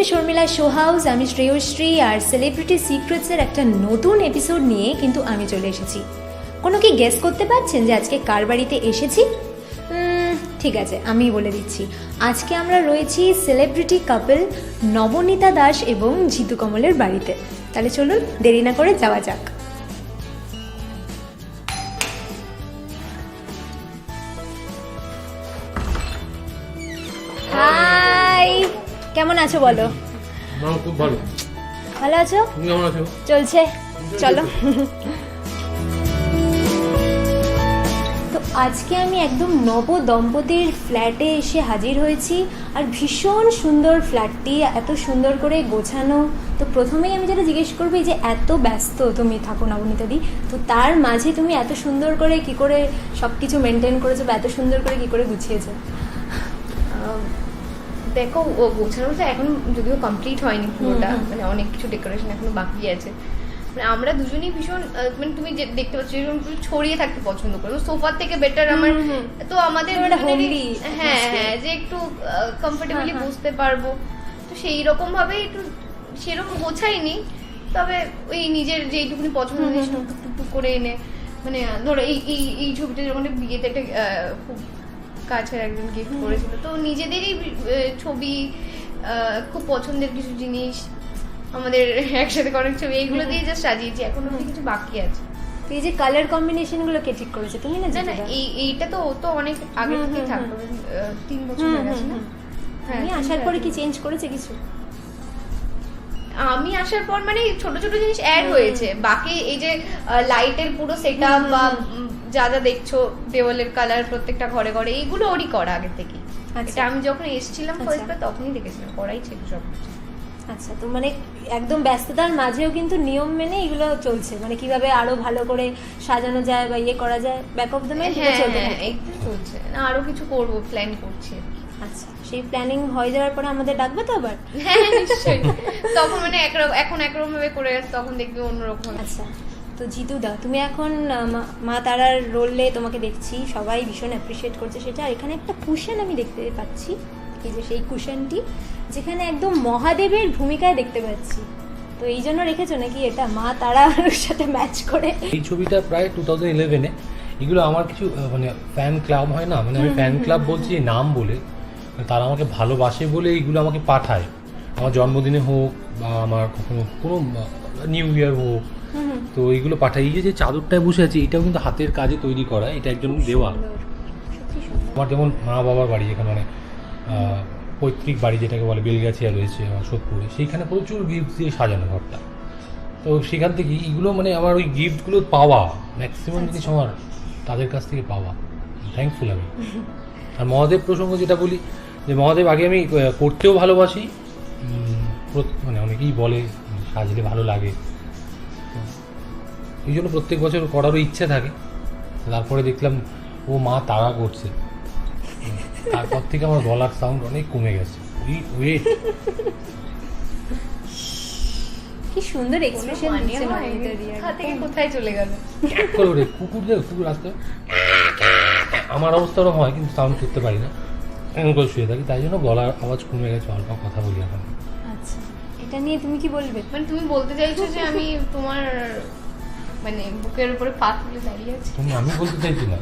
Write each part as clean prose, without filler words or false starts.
Two Sharmila show house. আমি শ্রেয়শ্রী, আর celebrity সিক্রেটসের একটা নতুন এপিসোড নিয়ে কিন্তু আমি চলে এসেছি। কোনো কি গেস করতে পারছেন যে আজকে কার বাড়িতে এসেছি? ঠিক আছে, আমি বলে দিচ্ছি। আজকে আমরা রয়েছি সেলিব্রিটি কাপল নবনীতা দাস এবং জিতু কমলের বাড়িতে। তাহলে চলুন দেরি না করে যাওয়া যাক। হাই, কেমন আছো বলো? খুব ভালো। ভালো আছো? তুমি কেমন আছো? চলছে, চলো। তো আজকে আমি একদম নব দম্পতির ফ্ল্যাটে এসে হাজির হয়েছি, আর ভীষণ সুন্দর ফ্ল্যাটটি, এত সুন্দর করে গোছানো। তো প্রথমেই আমি যেটা জিজ্ঞেস করবো, যে এত ব্যস্ত তুমি থাকো নবনীতাদি, তো তার মাঝে তুমি এত সুন্দর করে কি করে সব কিছু মেনটেন করেছো, বা এত সুন্দর করে কি করে গুছিয়েছো? দেখো, ও গোছানোটা এখন যদিও কমপ্লিট হয়নি পুরোটা, মানে অনেক কিছু ডেকোরেশন এখনো বাকি আছে। মানে আমরা দুজনেই ভীষণ, মানে তুমি যে দেখতে পাচ্ছ এরকম ছড়িয়ে থাকতে পছন্দ করি, সোফার থেকে বেটার আমার। তো আমাদের হ্যাঁ হ্যাঁ যে একটু কমফোর্টেবলি বসতে পারবো, তো সেই রকম ভাবে একটু সেরকম গোছাইনি। তবে ওই নিজের যেইটুকুনি পছন্দ টুকটুক করে এনে, মানে ধরো এই ছবিটা যখন বিয়েতে একটা খুব কাছের একজন গিফট করেছিল, তো নিজেদেরই ছবি, খুব পছন্দের কিছু জিনিস, আমাদের একসাথে অনেক ছবি, এইগুলো দিয়ে জাস্ট সাজিয়েছি। এখন অব্দি কিছু বাকি আছে। এই যে কালার কম্বিনেশন গুলো কে ঠিক করেছে, তুমি না? না, এইটা তো ও তো অনেক আগে থেকে থাকতো, 3 বছর হয়ে গেছে না? আমি আসার পরে কি চেঞ্জ করেছে কিছু? আমি আসার পর মানে ছোট ছোট জিনিস অ্যাড হয়েছে, বাকি এই যে লাইটের পুরো সেটআপ বা যা যা দেখছো দেওয়ালের কালার প্রত্যেকটা ঘরে ঘরে, এইগুলো ওরই করা আগে থেকে। এটা আমি যখন এসেছিলাম ফার্স্ট বার তখনই দেখেছিলাম, করাই ছিল সব। আচ্ছা, তো মানে একদম ব্যস্ততার মাঝেও কিন্তু নিয়ম মেনে এগুলো চলছে, মানে কিভাবে আরো ভালো করে সাজানো যায় বা ইয়ে করা যায়, ব্যাক অফ দ্য মাইন্ড একটু চলছে না, আরো কিছু করব, প্ল্যান করছি। আচ্ছা, সেই প্ল্যানিং হয়ে যাওয়ার পরে আমাদের ডাকবে তো আবার? হ্যাঁ নিশ্চয়ই। তখন মানে এখন একরকম ভাবে করে গেছে, তখন দেখবি অন্যরকম। আচ্ছা, তো জিতু দা, তুমি এখন মা তারার রোলে তোমাকে দেখছি, সবাই ভীষণ অ্যাপ্রিসিয়েট করছে সেটা। আর এখানে একটা কুশন আমি দেখতে পাচ্ছি, এই যে সেই কুশনটি, যেখানে একদম মহাদেবের ভূমিকায় দেখতে পাচ্ছি। তো এই জন্য রেখেছো নাকি এটা মা তারার সাথে ম্যাচ করে? এই ছবিটা প্রায় 2011-এ। এগুলো আমার কিছু মানে ফ্যান ক্লাব হয় না, মানে আমি ফ্যান ক্লাব বলছি নাম বলে, তারা আমাকে ভালোবাসে বলে এইগুলো আমাকে পাঠায়। আমার জন্মদিনে হোক বা আমার কখনো কোনো নিউ ইয়ার হোক, তো এইগুলো পাঠাই। এই যে চাদরটায় বসে আছি, এটাও কিন্তু হাতের কাজে তৈরি করা, এটা একজন দেওয়া। আমার যেমন মা বাবার বাড়ি, যেখানে মানে পৈতৃক বাড়ি যেটাকে বলে, বেলগাছিয়া রয়েছে আমার সোদপুরে, সেইখানে প্রচুর গিফট দিয়ে সাজানো ঘরটা। তো সেখান থেকে এইগুলো মানে আমার ওই গিফটগুলো পাওয়া, ম্যাক্সিমাম জিনিস আমার তাদের কাছ থেকে পাওয়া, থ্যাঙ্কফুল আমি। আর মহাদেব প্রসঙ্গ যেটা বলি, যে মহাদেব আগে আমি করতেও ভালোবাসি, মানে অনেকেই বলে সাজলে ভালো লাগে, এই জন্য প্রত্যেক বছর করারও ইচ্ছে থাকে। তারপরে দেখলাম ও মা তারা করছে, তারপর থেকে আমার গলার সাউন্ড অনেক কমে গেছে। ওয়েট, কি সুন্দর এক্সপ্রেশন দিচ্ছে থেকে কোথায় চলে গেল। কুকুর আসতে আমার অবস্থাও হয়, কিন্তু সাউন্ড করতে পারি না, এমন করে শুয়ে থাকি, তাই জন্য গলার আওয়াজ কমে গেছে, অল্প কথা বলি এখন। আচ্ছা, এটা নিয়ে তুমি কি বলবে? মানে তুমি বলতে চাইছো যে আমি তোমার মানে বুকের উপরে পা তুলে দাঁড়িয়ে আছি? আমি বলতে চাইছি না,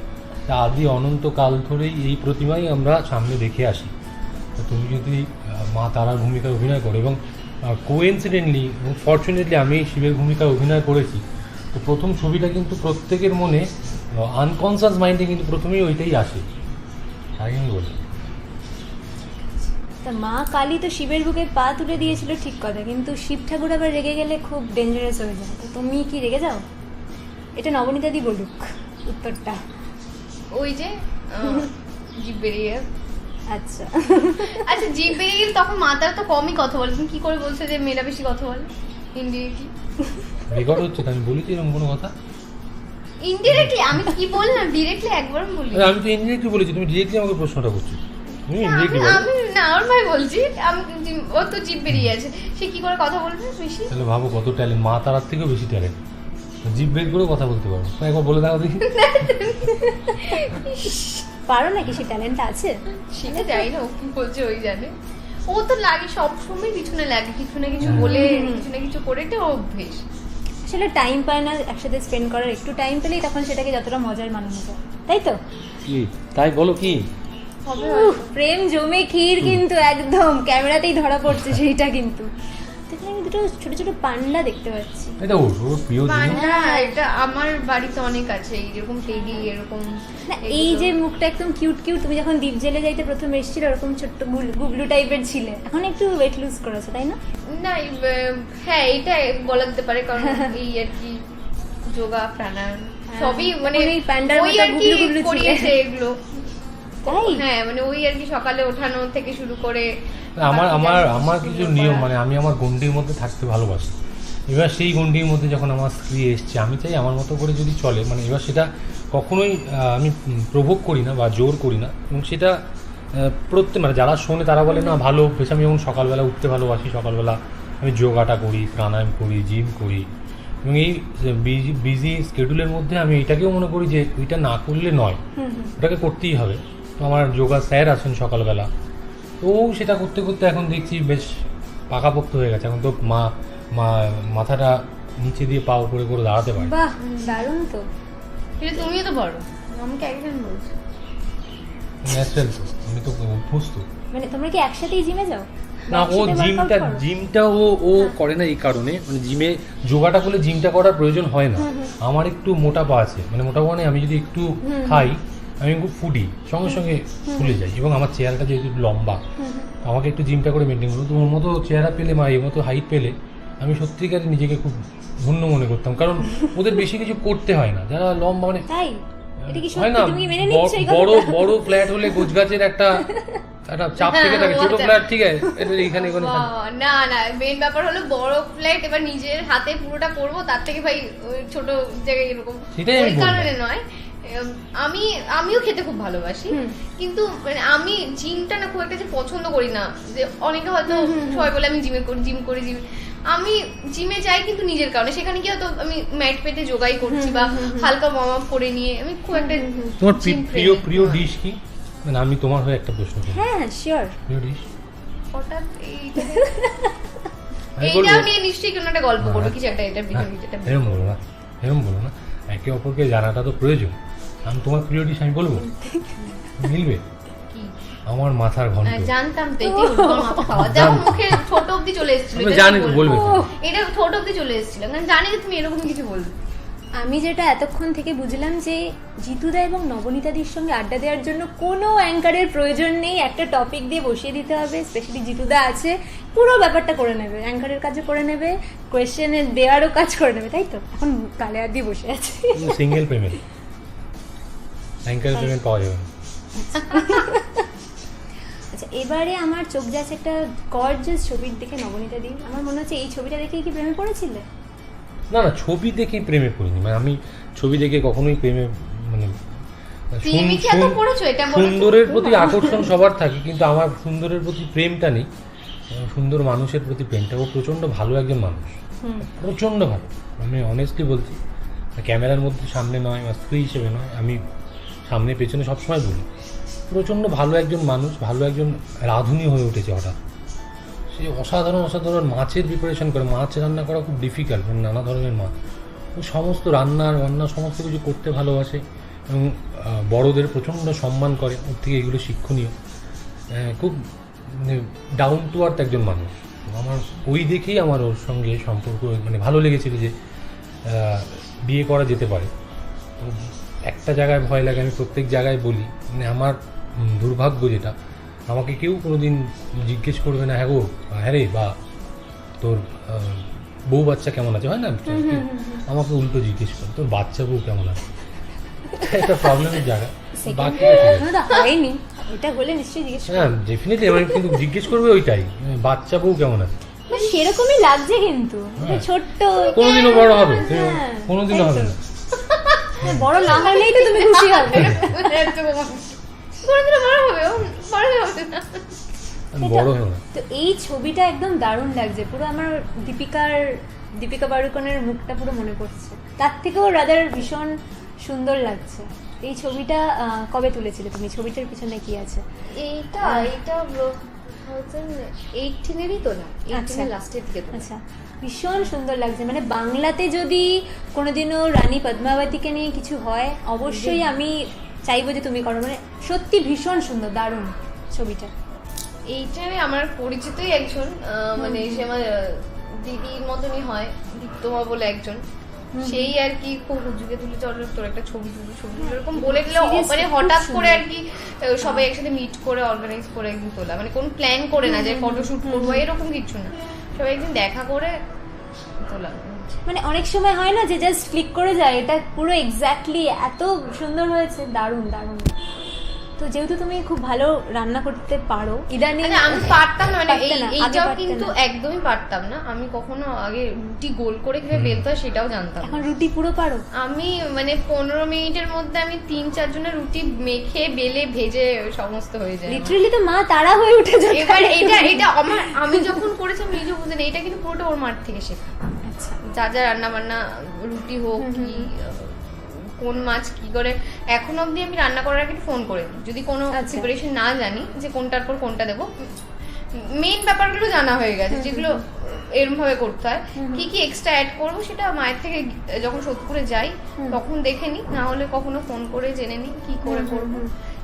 আদি অনন্তকাল ধরেই এই প্রতিমাই আমরা সামনে দেখে আসি। তো তুমি যদি মা তারার ভূমিকায় অভিনয় করো, এবং কোইন্সিডেন্টলি এবং ফর্চুনেটলি আমি শিবের ভূমিকায় অভিনয় করেছি, তো প্রথম ছবিটা কিন্তু প্রত্যেকের মনে আনকনসিয়াস মাইন্ডে কিন্তু প্রথমেই ওইটাই আসে, তাই আমি বলি। তা মা কালী তো শিবের বুকে পা তুলে দিয়েছিল, ঠিক কথা, কিন্তু শিব ঠাকুর আবার রেগে গেলে খুব ডেঞ্জারাস হয়ে যায়। তো তুমি কি রেগে যাও? এটা নবনীতা দি বলুক উত্তরটা। ওই যে জিভ বেরিয়ে। আচ্ছা আচ্ছা, জিভ বেরিয়ে গেলে তখন মাতার তো কমই কথা বলে, তুমি কি করে বলছো যে মেয়েরা বেশি কথা বলে? ইনডিরেক্টলি রেকর্ড হচ্ছে, আমি বলেছি এরকম কোনো কথা? ইনডিরেক্টলি আমি কি বললাম, ডিরেক্টলি একবার বলি। আমি তো ইনডিরেক্টলি বলেছি, তুমি ডিরেক্টলি আমাকে প্রশ্নটা করছো। আমি নরমাল বলছি, আমি ও তো জিভ বেরিয়ে আছে, সে কি করে কথা বলবে বেশি? তাহলে ভাবো কত ট্যালেন্ট, মা তারার থেকেও বেশি ট্যালেন্ট, জিভ বের করেও কথা বলতে পারো। একবার বলে দাও দেখি। পারো নাকি? সে ট্যালেন্টটা আছে সেটা জানি না, ও কি বলছে ওই জানে। ও ও তো লাগে সবসময় পিছনে লাগে, কিছু না কিছু বলে কিছু না কিছু করে, এটা অভ্যেস। আসলে টাইম পায় না একসাথে স্পেন্ড করার, একটু টাইম পেলেই তখন সেটাকে যতটা মজার বানানো যায়, তাই তো? কি তাই বলো কি? হবে প্রেম জমে ক্ষীর কিন্তু একদম ক্যামেরাতেই ধরা পড়ছে সেইটা কিন্তু। এখানে আমি দুটো ছোট ছোট পান্ডা দেখতে পাচ্ছি। এটা ওর প্রিয় জিনিস। পান্ডা, এটা আমার বাড়িতে অনেক আছে এরকম টেডি, এরকম। না এই যে মুখটা একদম কিউট কিউট, তুমি যখন দ্বীপ জেলে যাইতে প্রথম এসেছিল ওরকম ছোট্ট গুবলু টাইপের ছিলে, এখন একটু ওয়েট লুজ করেছো তাই না? না হ্যাঁ এটা বলা যেতে পারে, কারণ এই আর কি যোগা প্রাণায়াম সবই মানে ওই প্যান্ডার ওই মতো আর কি গুবলু গুবলু ছিলে। করিয়েছে এগুলো। তাই হ্যাঁ মানে ওই আর কি সকালে ওঠানো থেকে শুরু করে আমার কিছু নিয়ম, মানে আমি আমার গণ্ডির মধ্যে থাকতে ভালোবাসি। এবার সেই গণ্ডির মধ্যে যখন আমার স্ত্রী এসছে, আমি চাই আমার মতো করে যদি চলে, মানে এবার সেটা কখনোই আমি প্রভোগ করি না বা জোর করি না, এবং সেটা প্রত্যেক মানে যারা শোনে তারা বলে না ভালো অভ্যেস। আমি যেমন সকালবেলা উঠতে ভালোবাসি, সকালবেলা আমি যোগাটা করি, প্রাণায়াম করি, জিম করি, এবং এই বিজি স্কেডিউলের মধ্যে আমি এটাকেও মনে করি যে ওইটা না করলে নয়, ওটাকে করতেই হবে। তো আমার যোগা স্যার আছেন সকালবেলা, তো সেটা করতে করতে এখন দেখছি বেশ পাকাপোক্ত হয়ে গেছে। এখন তো মাথাটা নিচে দিয়ে পা উপরে করে দাঁড়াতে পারে। বাহ দারুণ তো। কিন্তু তুমিও তো বড়, আমাকে একজন বলছো ন্যাচারাল তো, আমি তো অভ্যস্ত। মানে তোমরা কি একসাথেই জিমে যাও? না ও জিমটা ও করে না এই কারণে, মানে জিমে যোগাটা করলে জিমটা করার প্রয়োজন হয় না। আমার একটু মোটাপা আছে, মানে মোটাপা মানে আমি যদি একটু খাই আমি খুব ফুডি, সঙ্গে সঙ্গে ফুলে যাই, এবং আমার চেহারাটা যেহেতু লম্বা আমাকে একটু জিমটা করে মেনটেন করবো। তো ওর মতো চেহারা পেলে বা এর মতো হাইট পেলে আমি সত্যিকারে নিজেকে খুব ধন্য মনে করতাম, কারণ ওদের বেশি কিছু করতে হয় না। যারা লম্বা মানে তাই এটা কি হয় সত্যি? না, তুমি মেনে নিচ্ছ এই বড় কথাটা? বড় ফ্ল্যাট হলে গোছগাছের একটা চাপ থেকে থাকে, ছোট ফ্ল্যাট ঠিক আছে এটা এখানে না না মেন ব্যাপার হলো বড় ফ্ল্যাট, এবার নিজের হাতে পুরোটা করবো, তার থেকে ভাই ওই ছোট জায়গায় এরকম সেটাই আমি ওই বললাম। কারণে নয়। আমিও খেতে খুব ভালোবাসি, কিন্তু মানে আমি জিমটা না খুব একটা যে পছন্দ করি না। যে অনেকে হয়তো সবাই বলে আমি জিম করি। আমি জিমে যাই কিন্তু নিজের কারণে, সেখানে গিয়ে তো আমি ম্যাট পেতে যোগাই করছি বা হালকা ওয়ার্ম আপ করে নিয়ে, আমি খুব একটা তোমার gym প্রিয় friendly। ডিশ কি? মানে আমি তোমার হয়ে একটা প্রশ্ন করি, হ্যাঁ শিওর। প্রিয় ডিশ? হঠাৎ আমি এইটা বলবো নিয়ে নিশ্চয়ই কোনো একটা গল্প করবো, কিছু একটা এটা হ্যাঁ, যেটা এরম বলো না, একে অপরকে জানাটা তো প্রয়োজন। আমি তোমার প্রিয় ডিশ আমি বলবো, মিলবে? কি আমার মাথার ঘন্ট। জানতাম তো এটাই উল্টোর মাথা খাওয়া, দেখো মুখে ছোট অবধি চলে এসেছিল, আমি জানি তো বলবে তো। এটা ছোট অবধি চলে এসেছিল, কারণ জানি যে তুমি এরকম কিছু বলবে। আমি যেটা এতক্ষণ থেকে বুঝলাম যে জিতুদা এবং নবনীতাদির সঙ্গে আড্ডা দেওয়ার জন্য কোনো অ্যাঙ্কারের প্রয়োজন নেই, একটা টপিক দিয়ে বসিয়ে দিতে হবে, স্পেশালি জিতুদা আছে, পুরো ব্যাপারটা করে নেবে, অ্যাঙ্কারের কাজও করে নেবে, কোয়েশ্চেনের দেওয়ারও কাজ করে নেবে, তাই তো? এখন কালে আর দিয়ে বসে আছে। সিঙ্গেল পেমেন্ট, অ্যাঙ্কার পেমেন্ট পাওয়া যাবে না। আচ্ছা এবারে আমার চোখ যাচ্ছে একটা গর্জাস ছবির দিকে নবনীতাদি। আমার মনে হচ্ছে এই ছবিটা দেখেই কি প্রেমে পড়েছিলে? না ছবি দেখেই প্রেমে পড়িনি, মানে আমি ছবি দেখে কখনোই প্রেমে মানে প্রেমিকা তো পড়েছো, এটা বলো তো। সুন্দরের প্রতি আকর্ষণ সবার থাকে, কিন্তু আমার সুন্দরের প্রতি প্রেমটা নেই, সুন্দর মানুষের প্রতি প্রেমটা। ও প্রচণ্ড ভালো একজন মানুষ, প্রচণ্ড ভালো, আমি অনেস্টলি বলছি। ক্যামেরার মধ্যে সামনে নয় বা স্ত্রী হিসেবে নয়, আমি সামনে পেছনে সবসময় বলি প্রচণ্ড ভালো একজন মানুষ, ভালো একজন রাঁধুনি হয়ে উঠেছে হঠাৎ। সে অসাধারণ মাছের প্রিপারেশন করে, মাছ রান্না করা খুব ডিফিকাল্ট, মানে নানা ধরনের মাছ। ও সমস্ত রান্না সমস্ত কিছু করতে ভালোবাসে, এবং বড়দের প্রচণ্ড সম্মান করে, ওর থেকে এগুলো শিক্ষণীয়। খুব ডাউন টু আর্থ একজন মানুষ। আমার ওই দেখেই আমার ওর সঙ্গে সম্পর্ক মানে ভালো লেগেছিল যে বিয়ে করা যেতে পারে। তো একটা জায়গায় ভয় লাগে, আমি প্রত্যেক জায়গায় বলি, মানে আমার দুর্ভাগ্য যেটা, আমাকে কেউ কোনোদিন জিজ্ঞেস করবে না হ্যাঁ গো হ্যাঁ রে বা তোর বউ বাচ্চা কেমন আছে, হয় না, আমাকে উল্টো জিজ্ঞেস করে তোর বাচ্চা বউ কেমন আছে। একটা প্রবলেমের জায়গা, বাকি হয়নি, এটা হলে নিশ্চয়ই জিজ্ঞেস করবে। হ্যাঁ ডেফিনেটলি আমি কিন্তু জিজ্ঞেস করবে ওইটাই, বাচ্চা বউ কেমন আছে। সেরকমই লাগছে কিন্তু ছোট্ট, কোনোদিনও বড় হবে, হ্যাঁ, কোনোদিনও হবে না। বড় না হলেই তো তুমি খুশি হবে। বড় হবে না। তো এই ছবিটা একদম দারুণ লাগছে, পুরো আমার দীপিকা পাড়ুকোনের মুখটা পুরো মনে পড়ছে, তার থেকেও রাদার ভীষণ সুন্দর লাগছে। এই ছবিটা কবে তুলেছিলে তুমি? ছবিটার পিছনে কি আছে? এইটা 2018-এরই তোলা, আচ্ছা। 18 লাস্টের দিকে তোলা। আচ্ছা, ভীষণ সুন্দর লাগছে। মানে বাংলাতে যদি কোনোদিনও রানী পদ্মাবতীকে নিয়ে কিছু হয় অবশ্যই আমি চাইবো যে তুমি করো। মানে সত্যি ভীষণ সুন্দর, দারুণ ছবিটা। এইটারে আমার পরিচিতই একজন, মানে সে আমার দিদির মতনই হয়, দীপ্তমা বলে একজন, সেই আর কি খুব হুজুকে তুলে চলো তোর একটা ছবি তুলো এরকম বলে দিলে, Seriously, মানে খুব হঠাৎ সুন্দর। করে আর কি সবাই একসাথে মিট করে অর্গানাইজ করে একদিন তোলা, মানে কোনো প্ল্যান করে না যে ফটোশুট করবো এরকম কিছু না, সবাই একদিন দেখা করে তোলা। মানে অনেক সময় হয় না যে জাস্ট ক্লিক করে যায়, এটা পুরো এক্স্যাক্টলি এত সুন্দর হয়েছে, দারুণ দারুণ। তো যেহেতু তুমি খুব ভালো রান্না করতে পারো ইদানিং, আচ্ছা, আমি পারতাম না, মানে পারতে না, আগে এইটাও পারতে কিন্তু না। একদমই পারতাম না। আমি কখনো আগে রুটি গোল করে কিভাবে বেলতে হয় সেটাও জানতাম না। এখন রুটি পুরো পারো? আমি মানে 15 মিনিটের মধ্যে আমি 3-4 জনের রুটি মেখে বেলে ভেজে সমস্ত হয়ে যায়। লিটারালি তো মা তারা হয়ে উঠে যায়। এবার এটা আমি যখন করেছি আমি নিজেও বুঝি না, এটা কিন্তু পুরোটা ওর মার থেকে শেখা। আচ্ছা, যা যা রান্না বান্না, রুটি হোক কি কোন মাছ কি করে, এখন অবধি আমি রান্না করার আগে ফোন করে দিই। যদি কোনো আচ্ছা। প্রিপারেশন না জানি যে কোনটার পর কোনটা দেবো, মেইন ব্যাপারগুলো জানা হয়ে গেছে, যেগুলো এরম ভাবে করতে হয়, কি কি এক্সট্রা অ্যাড করবো সেটা মায়ের থেকে যখন সোদপুরে যাই তখন দেখে নিই, না হলে কখনো ফোন করে জেনে নিই কি করে করবো।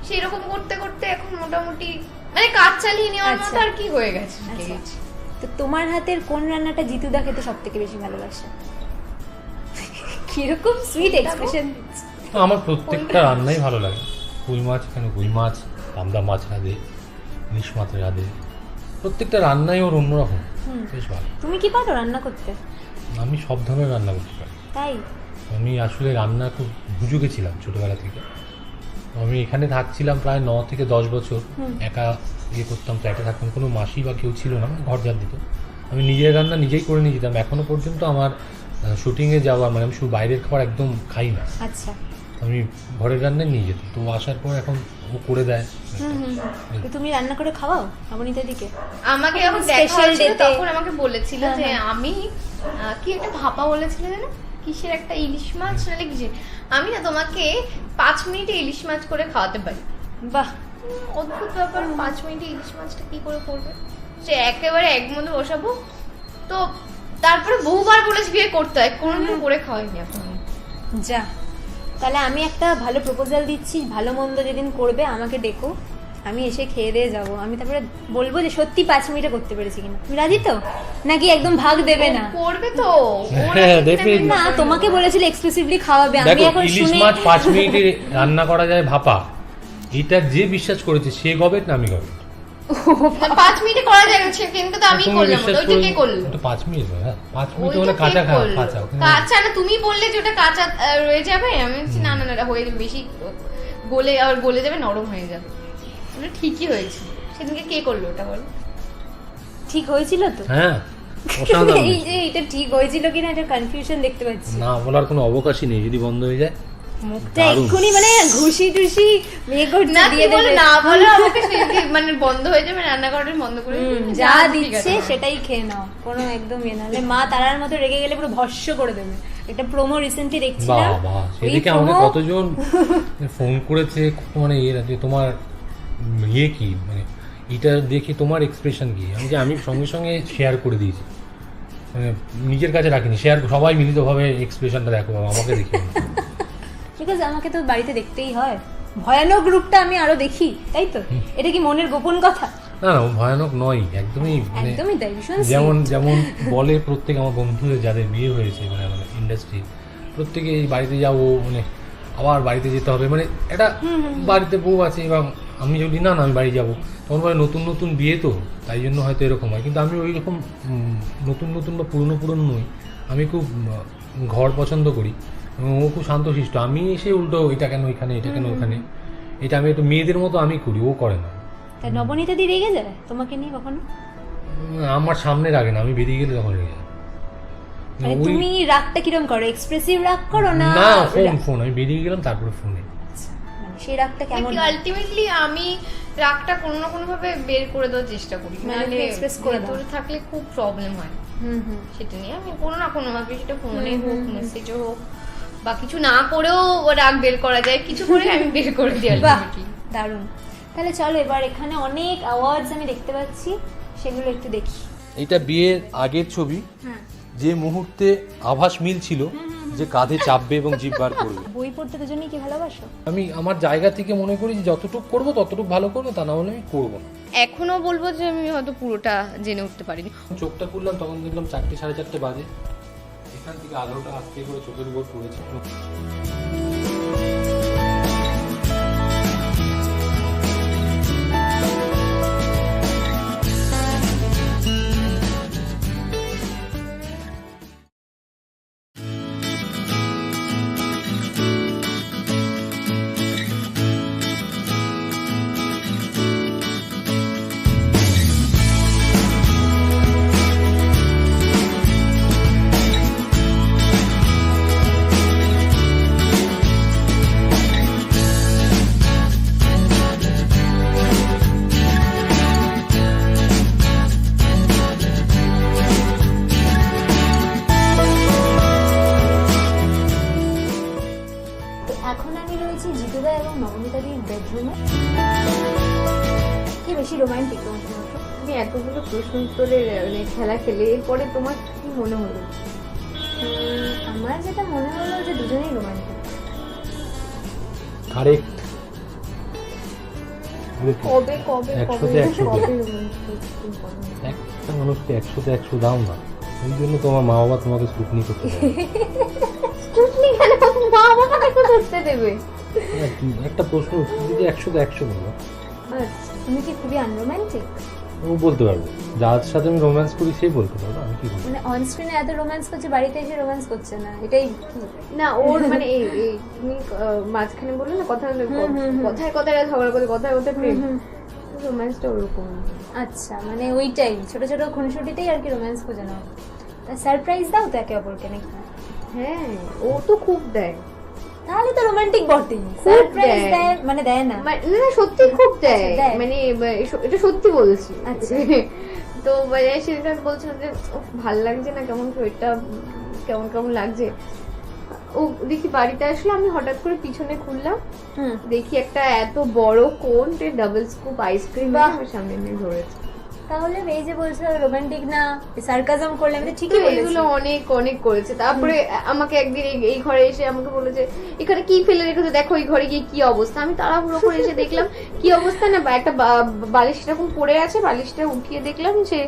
সেই রকম করতে করতে এখন মোটামুটি মানে কাজ চালিয়ে নেওয়ার আচ্ছা। মতো আর কি হয়ে গেছে, শিখে আচ্ছা। গেছি। তো তোমার হাতের কোন রান্নাটা জিতুদা খেতে সব থেকে বেশি ভালোবাসে? কিরকম সুইট এক্সপ্রেশন। আমার প্রত্যেকটা রান্নাই ভালো লাগে। কই মাছ, এখানে কই মাছ, পাবদা মাছ রাঁধে, ইলিশ মাছ রাঁধে, প্রত্যেকটা রান্নাই ওর অন্যরকম, বেশ ভালো। তুমি কি পারো রান্না করতে? আমি সব ধরনের রান্না করতে পারি। তাই? আমি আসলে রান্না খুব হুজুগে ছিলাম ছোটোবেলা থেকে। আমি এখানে থাকছিলাম প্রায় 9 থেকে 10 বছর, একা করতাম, ফ্ল্যাটে থাকতাম, কোনো মাসি বা কেউ ছিল না, ঘর ঝাড় দিত। আমি নিজের রান্না নিজেই করে নিয়ে যেতাম। এখনো পর্যন্ত আমার শুটিংয়ে যাওয়ার মানে আমি শুধু বাইরের খাবার একদম খাই না, আচ্ছা, আমি ঘরের রান্নায় নিয়ে যেতাম। তো ও আসার পর এখন ও করে দেয়। তো তুমি রান্না করে খাওয়াও নবনীতার দিকে? আমাকে যখন দেখা Special হয়েছিল day তে। তখন আমাকে বলেছিল যে আমি কি একটা ভাপা বলেছিল জানো, কিসের একটা ইলিশ মাছ নালে কিসের, আমি না তোমাকে 5 মিনিটে ইলিশ মাছ করে খাওয়াতে পারি। বাহ, অদ্ভুত ব্যাপার, 5 মিনিটে ইলিশ মাছটা কি করে করবে, সে একেবারে এক মধ্যে বসাবো। তো তারপরে বহুবার বলেছি বিয়ে করতে হয়, কোনোদিন করে খাওয়াইনি এখন। যা, তাহলে আমি একটা ভালো প্রপোজাল দিচ্ছি, ভালো মন্দ যেদিন করবে আমাকে ডেকো, আমি এসে খেয়ে দিয়ে যাবো। আমি তারপরে বলবো যে সত্যি 5 মিনিটে করতে পেরেছি কিনা। তুমি রাজি তো? নাকি একদম ভাগ দেবে না? করবে তো হ্যাঁ, definitely। না, তোমাকে বলেছিল এক্সক্লুসিভলি খাওয়াবে, আমি দেখো, এখন ইলিশ শুনে মাছ 5 মিনিটে রান্না করা যায় ভাপা, এটা যে বিশ্বাস করেছে সে গবেট না আমি গবেট। 5 মিনিটে করা যায় না, সে কিন্তু তো আমি তুমি করলাম, বিশ্বাস ওইটা কে করলো? এটা 5 মিনিট, হ্যাঁ 5 মিনিট ওইটা হলে কে কাঁচা খাওয়া, করলো? কাঁচা ওখানে। কাঁচা না, তুমি বললে যে ওটা কাঁচা রয়ে যাবে, আমি বলছি না না না, এটা হয়ে যাবে, বেশি গলে যাবে, নরম হয়ে যাবে। ওটা ঠিকই হয়েছে। সেদিনকে কে করলো ওটা বলো? ঠিক হয়েছিল তো? হ্যাঁ, অসাধারণ। এই যে এটা ঠিক হয়েছিল কিনা এটা কনফিউশন দেখতে পাচ্ছি। না বলার কোনো অবকাশই নেই, যদি বন্ধ হয়ে যায় মুখটা দারুণ। এক্ষুনি মানে ঘুষি টুসি মেয়ে করতে না দিয়ে দিয়ে দেবে। না বলো আমাকে, সেদিনকে মানে বন্ধ হয়ে যাবে, রান্না করাটা বন্ধ করে দিবি। যা ঠিক দিচ্ছে আছে। সেটাই খেয়ে নাও, কোনো একদম ইয়ে নাহলে মা তারার মতো রেগে গেলে পুরো ভস্য করে দেবে। একটা প্রোমো রিসেন্টলি দেখছিলাম, বাবা, ওই সেদিকে আমাকে promo- কতজন ফোন করেছে, মানে এর যে তোমার ইয়ে কি, মানে এটা দেখে তোমার এক্সপ্রেশন কি, আমি সঙ্গে সঙ্গে শেয়ার করে দিয়েছি, মানে নিজের কাছে রাখিনি, শেয়ার সবাই মিলিতভাবে এক্সপ্রেশনটা দেখো আমাকে দেখে। বিকজ আমাকে তো বাড়িতে দেখতেই হয়, ভয়ানক রূপটা আমি আরো দেখি, তাই তো? এটা কি মনের গোপন কথা? না না, ভয়ানক নয়, একদমই, মানে একদমই তাই, ভীষণ যেমন বলে প্রত্যেক আমার বন্ধুদের যাদের বিয়ে হয়েছে মানে আমাদের ইন্ডাস্ট্রি, প্রত্যেকে এই বাড়িতে যাবো, মানে আবার বাড়িতে যেতে হবে, মানে এটা বাড়িতে বউ আছে এবং আমি যদি না আমি বাড়ি যাবো, তখন বলে নতুন নতুন বিয়ে তো তাই জন্য হয়তো এরকম হয়। কিন্তু আমি ওই রকম নতুন নতুন বা পুরনো নই, আমি খুব ঘর পছন্দ করি এবং ও খুব শান্তশিষ্ট। আমি এসে উল্টো এটা কেন এখানে, এটা কেন ওখানে, এটা আমি একটু মেয়েদের মতো আমি করি, ও করে না। তাই নবনীতা দি রেগে যায় তোমাকে নিয়ে কখনো? আমার সামনে রাগে না, আমি বেরিয়ে গেলে তখন রেগে যায়। মানে ওই- তুমি রাগটা কিরম করো? এক্সপ্রেসিভ রাগ করো না? না, ফোন আমি বেরিয়ে গেলাম তারপরে ফোনে। মানে সেই রাগটা কেমন হয়? আলটিমেটলি আমি রাগটা কোনো না কোনো ভাবে বের করে দেওয়ার চেষ্টা করি, মানে নাহলে express করে দাও। ভেতরে থাকলে খুব প্রবলেম হয়। হুম। সেটা নিয়ে আমি কোনো না কোনো ভাবে, সেটা ফোনে হোক, মেসেজে হোক, বা কিছু না করেও রাগ বের করা যায়, কিছু করে আমি বের করে দিই বাহ, ultimately। দারুণ। তাহলে চলো এবার এখানে অনেক অ্যাওয়ার্ডস আমি দেখতে পাচ্ছি, সেগুলো একটু দেখি। এটা বিয়ের আগের ছবি, হ্যাঁ, যে মুহূর্তে আভাস মিল ছিল যে কাঁধে চাপবে এবং জিভ বার করবে। বই পড়তে দুজনেই কি ভালোবাসো? আমি আমার জায়গা থেকে মনে করি যে যতটুকু করবো ততটুকু ভালো করবো, তা না হলে আমি করবো না। এখনো বলবো যে আমি হয়তো পুরোটা জেনে উঠতে পারিনি। চোখটা খুললাম তখন দেখলাম 4টে 4:30 বাজে। এখান থেকে আলোটা আস্তে করে চোখের উপর পড়েছে। তো এখন আমি রয়েছি জিতুদা এবং নবনীতাদির বেডরুমে। কি বেশি রোমান্টিক তোমার মতো? তুমি এতগুলো প্রশ্ন উত্তরের মানে খেলা খেলে এরপরে তোমার কি মনে হলো? আমার যেটা মনে হলো যে দুজনেই রোমান্টিক। কারেক্ট। কবে কবে 100-তে 100 কবে একটা মানুষকে 100-তে 100 দাও না, ওই জন্য তোমার মা বাবা তোমাকে স্কুটনি করতে দেয়। স্কুটনি কেন মা বাবা কেন ধরতে দেবে? একটা প্রশ্ন উত্তর দিতে 100-তে 100 বলবো। আচ্ছা, তুমি কি খুবই আনরোম্যান্টিক? ও বলতে পারবো, যার সাথে আমি রোম্যান্স করি সেই বলতে পারবো, আমি কি বলবো। মানে অন স্ক্রিনে এত রোম্যান্স করছে, বাড়িতে এসে রোম্যান্স করছে না, এটাই কি? না ওর মানে এই তুমি মাঝখানে বললে না কথা কথায় কথায় ঝগড়া করে কথায় কথায় প্রেম, রোম্যান্সটা ওরকম। আচ্ছা, মানে ওইটাই ছোট ছোট খুনসুটিতেই আর কি রোম্যান্স খোঁজে নাও। সারপ্রাইজ দাও তো একে অপরকে নাকি? হ্যাঁ ও তো খুব দেয়। তাহলে তো রোমান্টিক বটেই। খুব সারপ্রাইজ দেয়। দেয় মানে দেয় না? না সত্যি খুব দেয়, আচ্ছা, দেয়। মানে এটা সত্যি বলছি। আচ্ছা। তো মানে সেটা বলছিল যে ভাল লাগছে না, কেমন শরীরটা কেমন কেমন লাগছে। ও দেখি বাড়িতে আসলো, আমি হঠাৎ করে পিছনে খুললাম, দেখি একটা এত বড় কোন ডাবল স্কুপ আইসক্রিম আমার সামনে নিয়ে ধরেছে। তাহলে এই যে বলছো রোমান্টিক না, সার্কাজম করলে আমি তো ঠিকই বলেছি। এগুলো অনেক অনেক করেছে। তারপরে আমাকে একদিন এই ঘরে এসে আমাকে বললো যে এখানে কি ফেলে রেখেছো, দেখো এই ঘরে গিয়ে কি অবস্থা। আমি তাড়াহুড়ো করে এসে দেখলাম কি অবস্থা না, একটা বালিশ এরকম পড়ে আছে, বালিশটা উঠিয়ে দেখলাম যে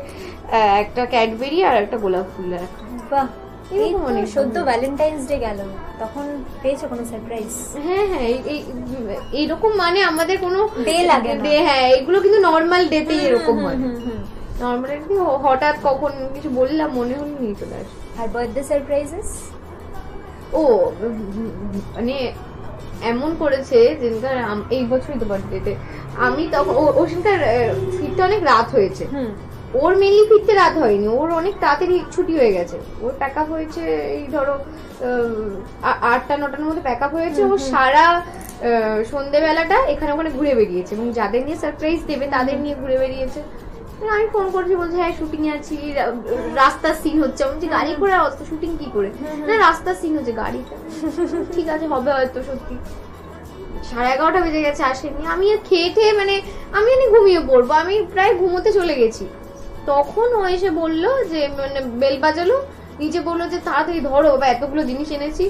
একটা ক্যাডবেরি আর একটা গোলাপ ফুল রাখা। বাহ, এই এরকম অনেক সদ্য ভ্যালেন্টাইন্স ডে গেল, তখন পেয়েছো কোনো সারপ্রাইজ? হ্যাঁ হ্যাঁ, এইরকম মানে আমাদের কোনো ডে লাগে না। হ্যাঁ এগুলো কিন্তু নর্মাল ডেতেই এরকম হয়। নর্মাল হঠাৎ কখন কিছু বললাম মনে হলো নিয়ে চলে আসে। আর বার্থডে সারপ্রাইজেস? ও মানে এমন করেছে যেদিনকার এই বছরই তো বার্থডেতে আমি তখন ওর সেদিনকার ফিরতে অনেক রাত হয়েছে। ওর মেনলি ফিরতে রাত হয়নি, ওর অনেক তাড়াতাড়ি ছুটি হয়ে গেছে। ওর প্যাক আপ হয়েছে এই ধরো 8টা-9টার মধ্যে প্যাক আপ হয়েছে। ও সারা সন্ধেবেলাটা এখানে ওখানে ঘুরে বেরিয়েছে এবং যাদের নিয়ে সারপ্রাইজ দেবে তাদের নিয়ে ঘুরে বেরিয়েছে। আমি ফোন করছি, বলছে হ্যাঁ শুটিং এ আছি, রাস্তার সিন হচ্ছে। আমি বলছি গাড়ি করে অত শুটিং কি করে? না রাস্তার সিন হচ্ছে গাড়িতে। ঠিক আছে হবে হয়তো সত্যি। 11:30 বেজে গেছে আসেনি। আমি খেয়ে টেয়ে মানে আমি ঘুমিয়ে পড়বো, আমি প্রায় ঘুমোতে চলে গেছি। তখন ও এসে বললো যে মানে বেল বাজালো, নিচে বললো যে তাড়াতাড়ি ধরো বা এতগুলো জিনিস এনেছি,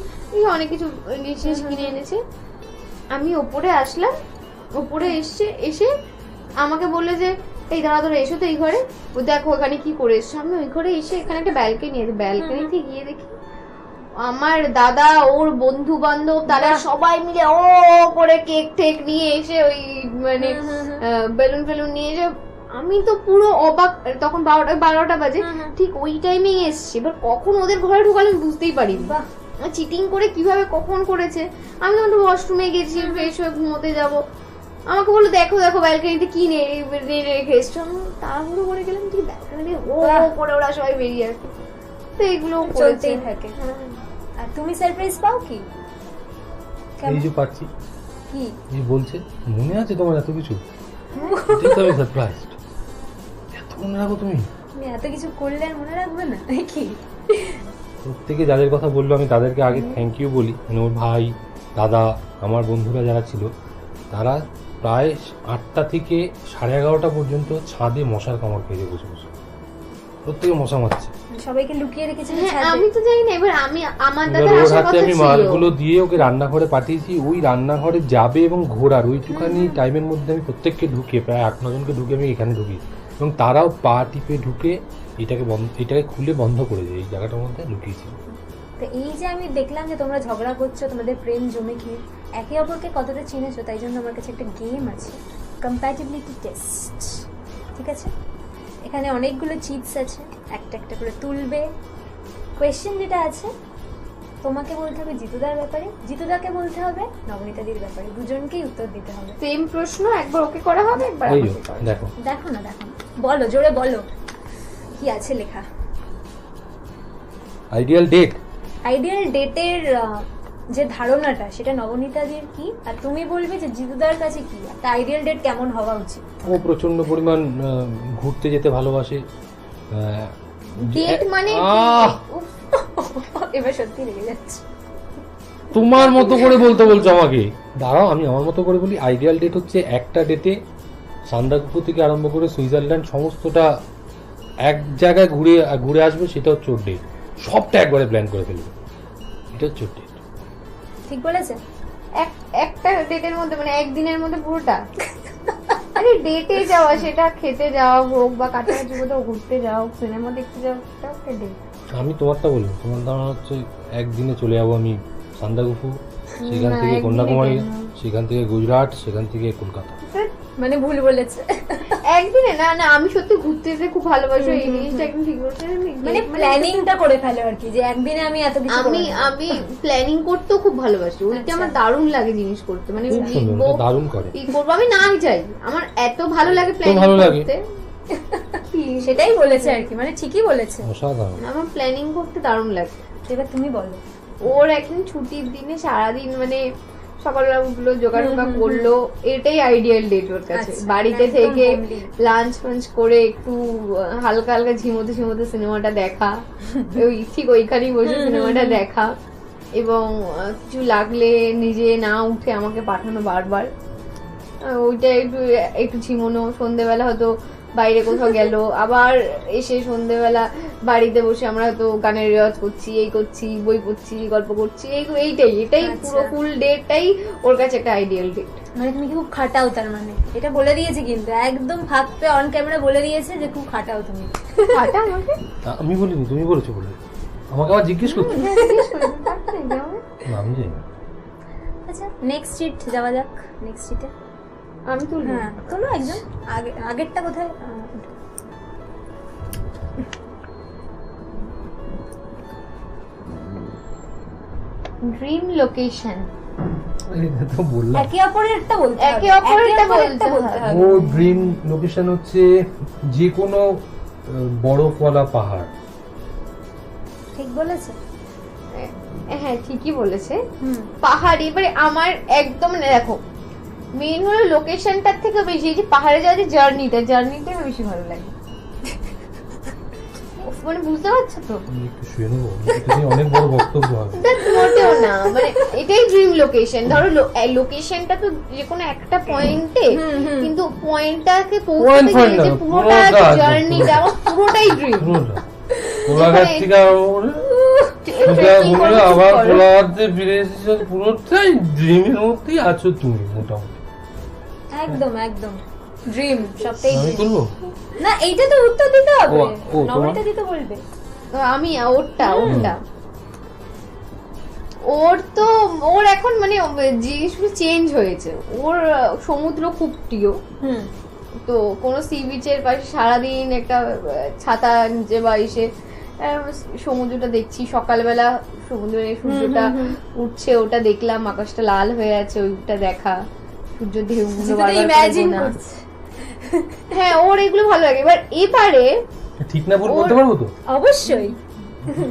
অনেক কিছু জিনিস কিনে এনেছে। আমি ওপরে আসলাম, ওপরে এসে আমাকে বললো যে এই দাঁড়া ধরে এসো তো এই ঘরে, ও দেখো ওখানে কি করে এসছো। আমি ওই ঘরে এসে এখানে একটা ব্যালকনি আছে, ব্যালকনিতে গিয়ে দেখি আমার দাদা ওর বন্ধু বান্ধব তারা সবাই মিলে ও করে কেক টেক নিয়ে এসে ওই মানে বেলুন ফেলুন নিয়ে এসে, আমি তো পুরো অবাক। তখন 12টা বাজে, ঠিক ওই টাইমেই এসছে। এবার কখন ওদের ঘরে ঢোকালে আমি বুঝতেই পারিনি, চিটিং করে কিভাবে কখন করেছে। আমি তখন ওয়াশরুমে গেছি, ফ্রেশ হয়ে ঘুমোতে যাবো। আমাকে বললো দেখো দেখো ব্যালকনিতে কি রেখে এসছো। আমি তাড়াহুড়ো করে গেলাম, ঠিক ব্যালকনিতে ও করে ওরা সবাই বেরিয়ে আসে। তো এগুলো চলতেই থাকে। আর তুমি সারপ্রাইজ পাও কি? এই যে পাচ্ছি কি এই বলছে মনে আছে তোমার এত কিছু, এটাই তো আমি সারপ্রাইজড। এত মনে রাখো তুমি? তুমি এত কিছু করলে আর মনে রাখবে না কি? প্রত্যেকে যাদের কথা বললো আমি তাদেরকে আগে থ্যাংক ইউ বলি। মানে ওর ভাই, দাদা, আমার বন্ধুরা যারা ছিল তারা প্রায় 8টা থেকে 11:30 পর্যন্ত ছাদে মশার কামড় খেয়ে বসে বসে প্রত্যেকে মশা মারছে। সবাইকে লুকিয়ে রেখেছিল হ্যাঁ, ছাদে। আমি তো জানি না, এবার আমার এবার দাদা ওর আসার হাতে কথা আমি ছিল। মালগুলো দিয়ে ওকে রান্নাঘরে পাঠিয়েছি। ওই রান্নাঘরে যাবে এবং ঘোরার ওইটুখানি টাইমের মধ্যে আমি প্রত্যেককে ঢুকে প্রায় 8-9 জনকে ঢুকে আমি এখানে ঢুকি এবং তারাও পা টিপে ঢুকে এটাকে খুলে বন্ধ করে দেয়, এই জায়গাটার মধ্যে লুকিয়েছি। তো এই যে আমি দেখলাম যে তোমরা ঝগড়া করছো, তোমাদের প্রেম জমে কি একে অপরকে কতটা চিনেছো, তাই জন্য আমার কাছে একটা গেম আছে, কম্প্যাটিবিলিটি টেস্ট। ঠিক আছে, এখানে অনেকগুলো চিটস আছে, একটা একটা করে তুলবে। কোয়েশ্চেন যেটা আছে তোমাকে বলতে হবে জিতুদার ব্যাপারে, জিতুদাকে বলতে হবে নবনীতাদির ব্যাপারে, দুজনকেই উত্তর দিতে হবে। সেম প্রশ্ন একবার ওকে করা হবে, একবার এই আমাকে করা হবে। দেখো দেখো না, বলো, জোরে বলো কি আছে লেখা। Ideal date. আইডিয়াল ডেটের যে ধারণাটা সেটা নবনীতাদির কি, আর তুমি বলবে যে জিতুদার কাছে কি একটা আইডিয়াল ডেট কেমন হওয়া উচিত। ও প্রচন্ড পরিমাণ ঘুরতে যেতে ভালোবাসে। ডেট মানে কি? আহ! উফ, এবার সত্যি রেগে যাচ্ছে। তোমার মতো করে বলতে বলছো আমাকে, দাঁড়াও আমি আমার মতো করে বলি। আইডিয়াল ডেট হচ্ছে একটা ডেটে সান্দাকফু থেকে আরম্ভ করে সুইজারল্যান্ড সমস্তটা এক জায়গায় ঘুরে আসবে, সেটা হচ্ছে ওর ডেট। সবটা একবারে প্ল্যান করে ফেলবে, এটা হচ্ছে ওর ডেট। ঠিক বলেছে। একটা ডেটের মধ্যে মানে একদিনের মধ্যে পুরোটা? আরে ডেটে যাওয়া, সেটা খেতে যাওয়া হোক বা কাছাকাছি কোথাও ঘুরতে যাওয়া হোক, সিনেমা দেখতে যাওয়া, সেটাও একটা ডেট। আমি তোমারটা বলি, তোমার ধারণা হচ্ছে একদিনে চলে যাবো আমি সান্দাকফু, সেখান না, থেকে একদিনে কন্যাকুমারী, কেন? সেখান থেকে গুজরাট, সেখান থেকে কলকাতা। মানে ভুল বলেছে। একদিনে না, না আমি সত্যি ঘুরতে যেতে খুব ভালোবাসি, এই জিনিসটা একদম ঠিক বলছে। মানে প্ল্যানিংটা করে ফেলো আর কি, যে একদিনে আমি এত কিছু আমি করবো। আমি প্ল্যানিং করতেও খুব ভালোবাসি, ওইটা আচ্ছা। আমার দারুণ লাগে জিনিস করতে, মানে খুব সুন্দর, লিখবো, এটা দারুণ করে। কি করবো আমি নাই যাই, আমার এত ভালো লাগে তো প্ল্যানিং ভালো লাগে। করতে। সেটাই বলেছে আর কি, মানে ঠিকই বলেছে। অসাধারণ। আমার প্ল্যানিং করতে দারুণ লাগে। এবার তুমি বলো। ওর একদিন ছুটির দিনে সারাদিন মানে সকালবেলা উঠলো, জোগাড় করলো, এটাই আইডিয়াল ডেট ওর কাছে। আচ্ছা, বাড়িতে একদম থেকে homely। লাঞ্চ ফাঞ্চ করে একটু হালকা হালকা ঝিমোতে ঝিমোতে সিনেমাটা দেখা, ওই ঠিক ওইখানেই বসে সিনেমাটা দেখা, এবং কিছু লাগলে নিজে না উঠে আমাকে পাঠানো বারবার। ওইটা একটু একটু ঝিমোনো, সন্ধেবেলা হয়তো বাইরে কোথাও গেল, আবার এসে সন্ধেবেলা বাড়িতে বসে আমরা হয়তো গানের রেওয়াজ করছি, এই করছি, বই পড়ছি, গল্প করছি, এটাই আচ্ছা। পুরো ফুল ডেটটাই ওর কাছে একটা আইডিয়াল ডেট। মানে তুমি খুব খাটাও, তার মানে এটা বলে দিয়েছে, কিন্তু একদম ফাঁকতে অন ক্যামেরা বলে দিয়েছে যে খুব খাটাও তুমি। হাঁটা আমাকে আমি বলিনি, তুমি বলেছো বলে। আমাকে আবার জিজ্ঞেস করছো? না, আমি জানি না। আচ্ছা, নেক্সট সিট যাওয়া যাক। নেক্সট সিটে আমি তো হ্যাঁ তোলো একজন। আগেরটা কোথায়? Dream location. এটা তো বললাম। একে অপরেরটা বলতে হবে, একে অপরেরটা বলতে বলতে হবে। হবে। ওর ড্রিম লোকেশন হচ্ছে যে কোনো বরফওয়ালা পাহাড়। ঠিক বলেছে। হ্যাঁ ঠিকই বলেছে, হুম। পাহাড়ি। এবারে আমার একদম না, দেখো মেইন হলো লোকেশনটার থেকে বেশি এই যে পাহাড়ে যাওয়ার যে জার্নিটা বেশি ভালো লাগে। মানে বুঝতে পারছো তো? আমি একটু শুয়ে নেবো, এটা নিয়ে অনেক বড় বক্তব্য হবে। মোটেও না, মানে এটাই ড্রিম লোকেশন। ধরো লোকেশনটা তো যে কোনো একটা পয়েন্টে, কিন্তু পয়েন্টটাকে পৌঁছতে Point গেলে যে না, পুরোটা পুরোটা আছে, জার্নিটা আমার পুরোটাই ড্রিম। পুরোটা কোলাঘাট থেকে আরম্ভ করে সোজা ঘুরে আবার কোলাঘাটে ফিরে এসেছো, পুরোটাই ড্রিমের মধ্যেই আছো তুমি মোটামুটি। একদম একদম ড্রিম, সবটাই আমি dream। করবো? না এইটা তো উত্তর দিতে হবে, ও, তোমার? নবনীতা দিতে বলবে। তো আমি ওরটা ওর এখন মানে জিনিসগুলো চেঞ্জ হয়েছে। ওর সমুদ্র খুব প্রিয়, হুম। তো কোনো সি বিচের পাশে সারাদিন একটা ছাতা নিচে বা এসে সমুদ্রটা দেখছি, সকালবেলা সমুদ্রে সূর্যটা উঠছে ওটা দেখলাম, আকাশটা লাল হয়ে আছে ওইটা দেখা, সূর্য ঢেউগুলো বারবার ইমাজিন করে গোনা। করছে। হ্যাঁ ওর এগুলো ভালো লাগে। এবার এবারে ঠিক না ভুল বলতে পারবো তো? অবশ্যই।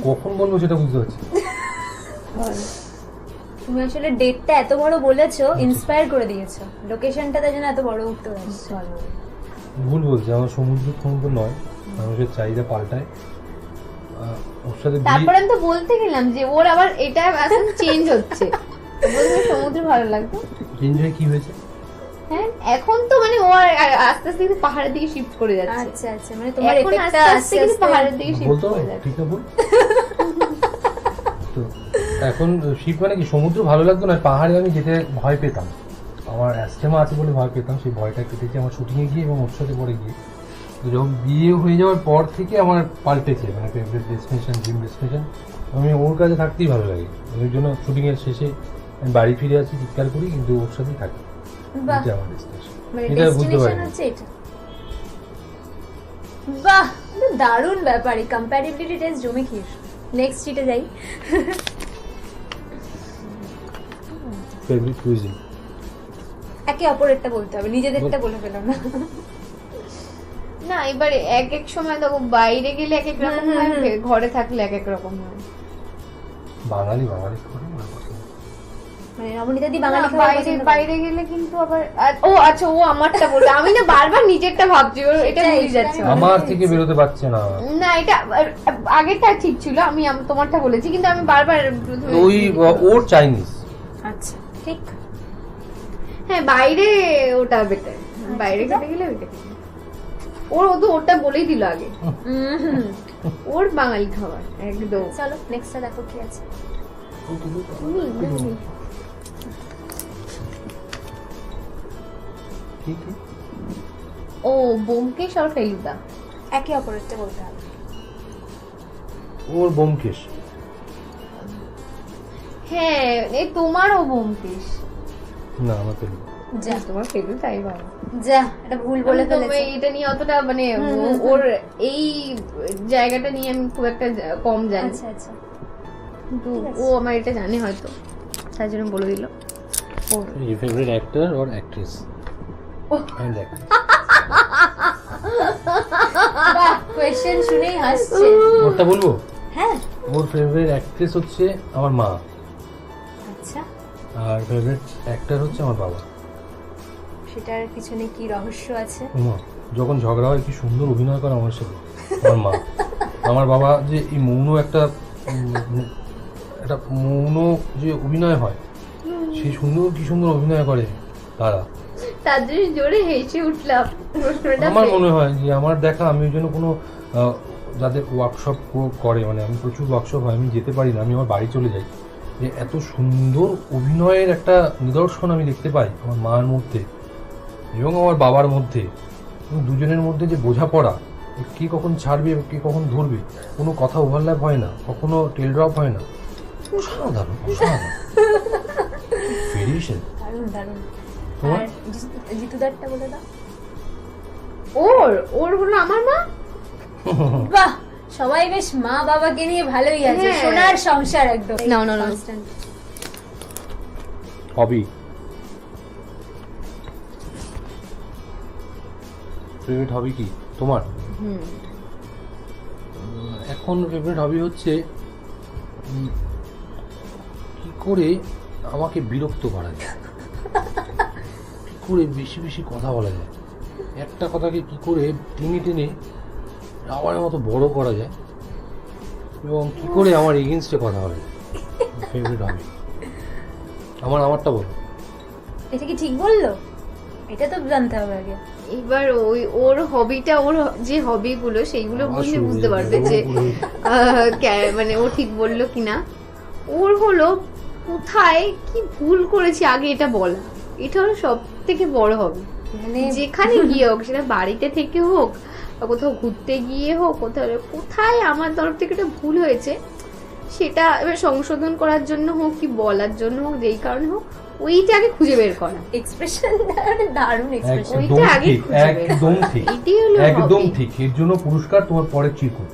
কখন বলবো সেটা বুঝতে পারছি। তুমি আসলে ডেটটা এত বড় বলেছো, ইন্সপায়ার করে দিয়েছো, লোকেশনটাতে যেন এত বড় উঠতে পারছো। ভুল বলছি, আমার সমুদ্র নয়, মানুষের চাহিদা পাল্টায়। ওর সাথে তারপরে আমি তো বলতে গেলাম যে ওর আবার এটা এখন চেঞ্জ হচ্ছে, বলতে সমুদ্র ভালো লাগতো। এনজয় কি হয়েছে? হ্যাঁ এখন তো মানে ও আর আস্তে আস্তে কিন্তু পাহাড়ের দিকে শিফট করে যাচ্ছে। আচ্ছা আচ্ছা, মানে তোমার এখন এফেক্টটা আস্তে আস্তে আস্তে কিন্তু আস্তে পাহাড়ের দিকে শিফট বলতো করে যাচ্ছে। ঠিক না বল তো এখন শিপ মানে কি সমুদ্র ভালো লাগতো না, পাহাড়ে আমি যেতে ভয় পেতাম, আমার অ্যাস্টেমা আছে বলে ভয় পেতাম, সেই ভয়টা কেটেছে আমার শুটিংয়ে গিয়ে এবং ওর সাথে পরে গিয়ে। তো যখন বিয়ে হয়ে যাওয়ার পর থেকে আমার পাল্টেছে, মানে ফেভারিট ডেস্টিনেশন, ড্রিম ডেস্টিনেশন আমি ওর কাছে থাকতেই ভালো লাগে। ওই জন্য শুটিংয়ের শেষে আমি বাড়ি ফিরে আসি, চিৎকার করি, কিন্তু ওর সাথেই থাকি। বাহ, এটা আমার ডেস্টিনেশন, মানে এটা বুঝতে পারি ডেস্টিনেশন হচ্ছে এটা। বাহ, এটা দারুণ ব্যাপার, এই কম্প্যাটিবিলিটি টেস্ট জমে খিস। নেক্সট সিটে যাই। Favourite cuisine. একে অপরেরটা বলতে হবে, নিজেদেরটা বলে ফেলো না। না এবারে এক এক সময় দেখো বাইরে গেলে এক এক রকম হয়, ঘরে থাকলে এক এক রকম হয়। বাঙালি বাঙালি করে না পছন্দ। মানে রমণীতা দি না, বাঙালি খাবার বাইরে পছন্দ করে। বাইরে গেলে কিন্তু আবার ও আচ্ছা ও আমারটা বলতে আমি না বারবার নিজেরটা ভাবছি, ওর এটা সেটাই, ভুলে যাচ্ছে। সেটাই। আমার থেকে বেরোতে পারছে না। না এটা আগেরটা ঠিক ছিল, আমি তোমারটা বলেছি, কিন্তু আমি বারবার প্রথমে ওই ওর চাইনিজ। আচ্ছা ঠিক। হ্যাঁ বাইরে ওটা বেটার, বাইরে খেতে গেলে ওইটা খেতে। ওর ও তো ওটা বলেই দিল আগে, ওর বাঙালি খাবার একদম। চলো নেক্সটটা দেখো কি আছে। কি কি? ও বোমকেশ আর ফেলুদা। একে অপরেরটা বলতে হবে। ওর বোমকেশ। হ্যাঁ এই তোমারও বোমকেশ। না আমার পেলো। যা তোমার ফেলুদাই বাবা। যা, এটা ভুল বলে তুমি ফেলেছি। এটা নিয়ে অতটা মানে ওর এই জায়গাটা নিয়ে আমি খুব একটা কম জানি, আচ্ছা আচ্ছা, কিন্তু ঠিক আছে। ও আমার এটা জানে হয়তো, তাই জন্য বলে দিল। ওর Your favorite actor or actress? And actor. বাহ, কোয়েশ্চেন শুনেই হাসছে। ওরটা বলবো? হ্যাঁ ওর ফেভারিট অ্যাক্ট্রেস হচ্ছে আমার মা, আচ্ছা, আর ফেভারিট অ্যাক্টর হচ্ছে আমার বাবা। সেটার পিছনে কি রহস্য আছে? মা যখন ঝগড়া হয় কি সুন্দর অভিনয় করে আমার সাথে আমার মা। আমার বাবা যে এই মৌন একটা একটা মৌন যে অভিনয় হয়, সেই সুন্দর কি সুন্দর অভিনয় করে তারা। তার জন্য জোরে হেসে উঠলাম প্রশ্নটা আমার পেয়ে। মনে হয় যে আমার দেখা, আমি ওই জন্য কোনো যাদের ওয়ার্কশপ করে, মানে আমি প্রচুর ওয়ার্কশপ হয়, আমি যেতে পারি না, আমি আমার বাড়ি চলে যাই, যে এত সুন্দর অভিনয়ের একটা নিদর্শন আমি দেখতে পাই আমার মার মধ্যে এবং আমার বাবার মধ্যে, এবং দুজনের মধ্যে যে বোঝাপড়া, কে কখন ছাড়বে কে কখন ধরবে, কোনো কথা ওভারল্যাপ হয় না, কখনো টেল ড্রপ হয় না। অসাধারণ অসাধারণ ভেরিয়েশন। দারুণ দারুণ। তোমার? আর জিতুদারটা বলে দাও। ওর ওর হলো আমার মা। বাহ, সবাই বেশ মা বাবাকে নিয়ে ভালোই আছে, হ্যাঁ। সোনার সংসার একদম। না, না, না। Constant। হবি, ফেভারিট হবি কি তোমার? এখন ফেভারিট হবি হচ্ছে কি করে আমাকে বিরক্ত করা যায়, কি করে বেশি বেশি কথা বলা যায়, একটা কথাকে কি করে টেনে টেনে রাবারের মতো বড় করা যায়, এবং কি করে আমার এগেনস্টে কথা বলা যায়। ফেভারিট হবি আমারটা বলো। এটা কি ঠিক বললো? এটা তো জানতে হবে আগে। এবার ওই ওর হবিটা, ওর যে হবিগুলো সেইগুলো বুঝলে বুঝতে পারবে যে মানে ও ঠিক বললো কিনা। ওর হলো কোথায় কি ভুল করেছি আগে এটা বলা, এটা হলো সব থেকে বড় হবি। মানে যেখানে গিয়ে হোক, সেটা বাড়িতে থেকে হোক বা কোথাও ঘুরতে গিয়ে হোক, কোথায় আমার তরফ থেকে একটা ভুল হয়েছে, সেটা এবার সংশোধন করার জন্য হোক কি বলার জন্য হোক, যেই কারণে হোক, ওইটাকে খুঁজে বের করা। এক্সপ্রেশন দারুণ এক্সপ্রেশন। একদম ওইটা আগে ঠিক, খুঁজে বের একদম করা। ঠিক, এটাই হলো একদম hobby। ঠিক। এর জন্য পুরস্কার তোমার পরে চিকুট।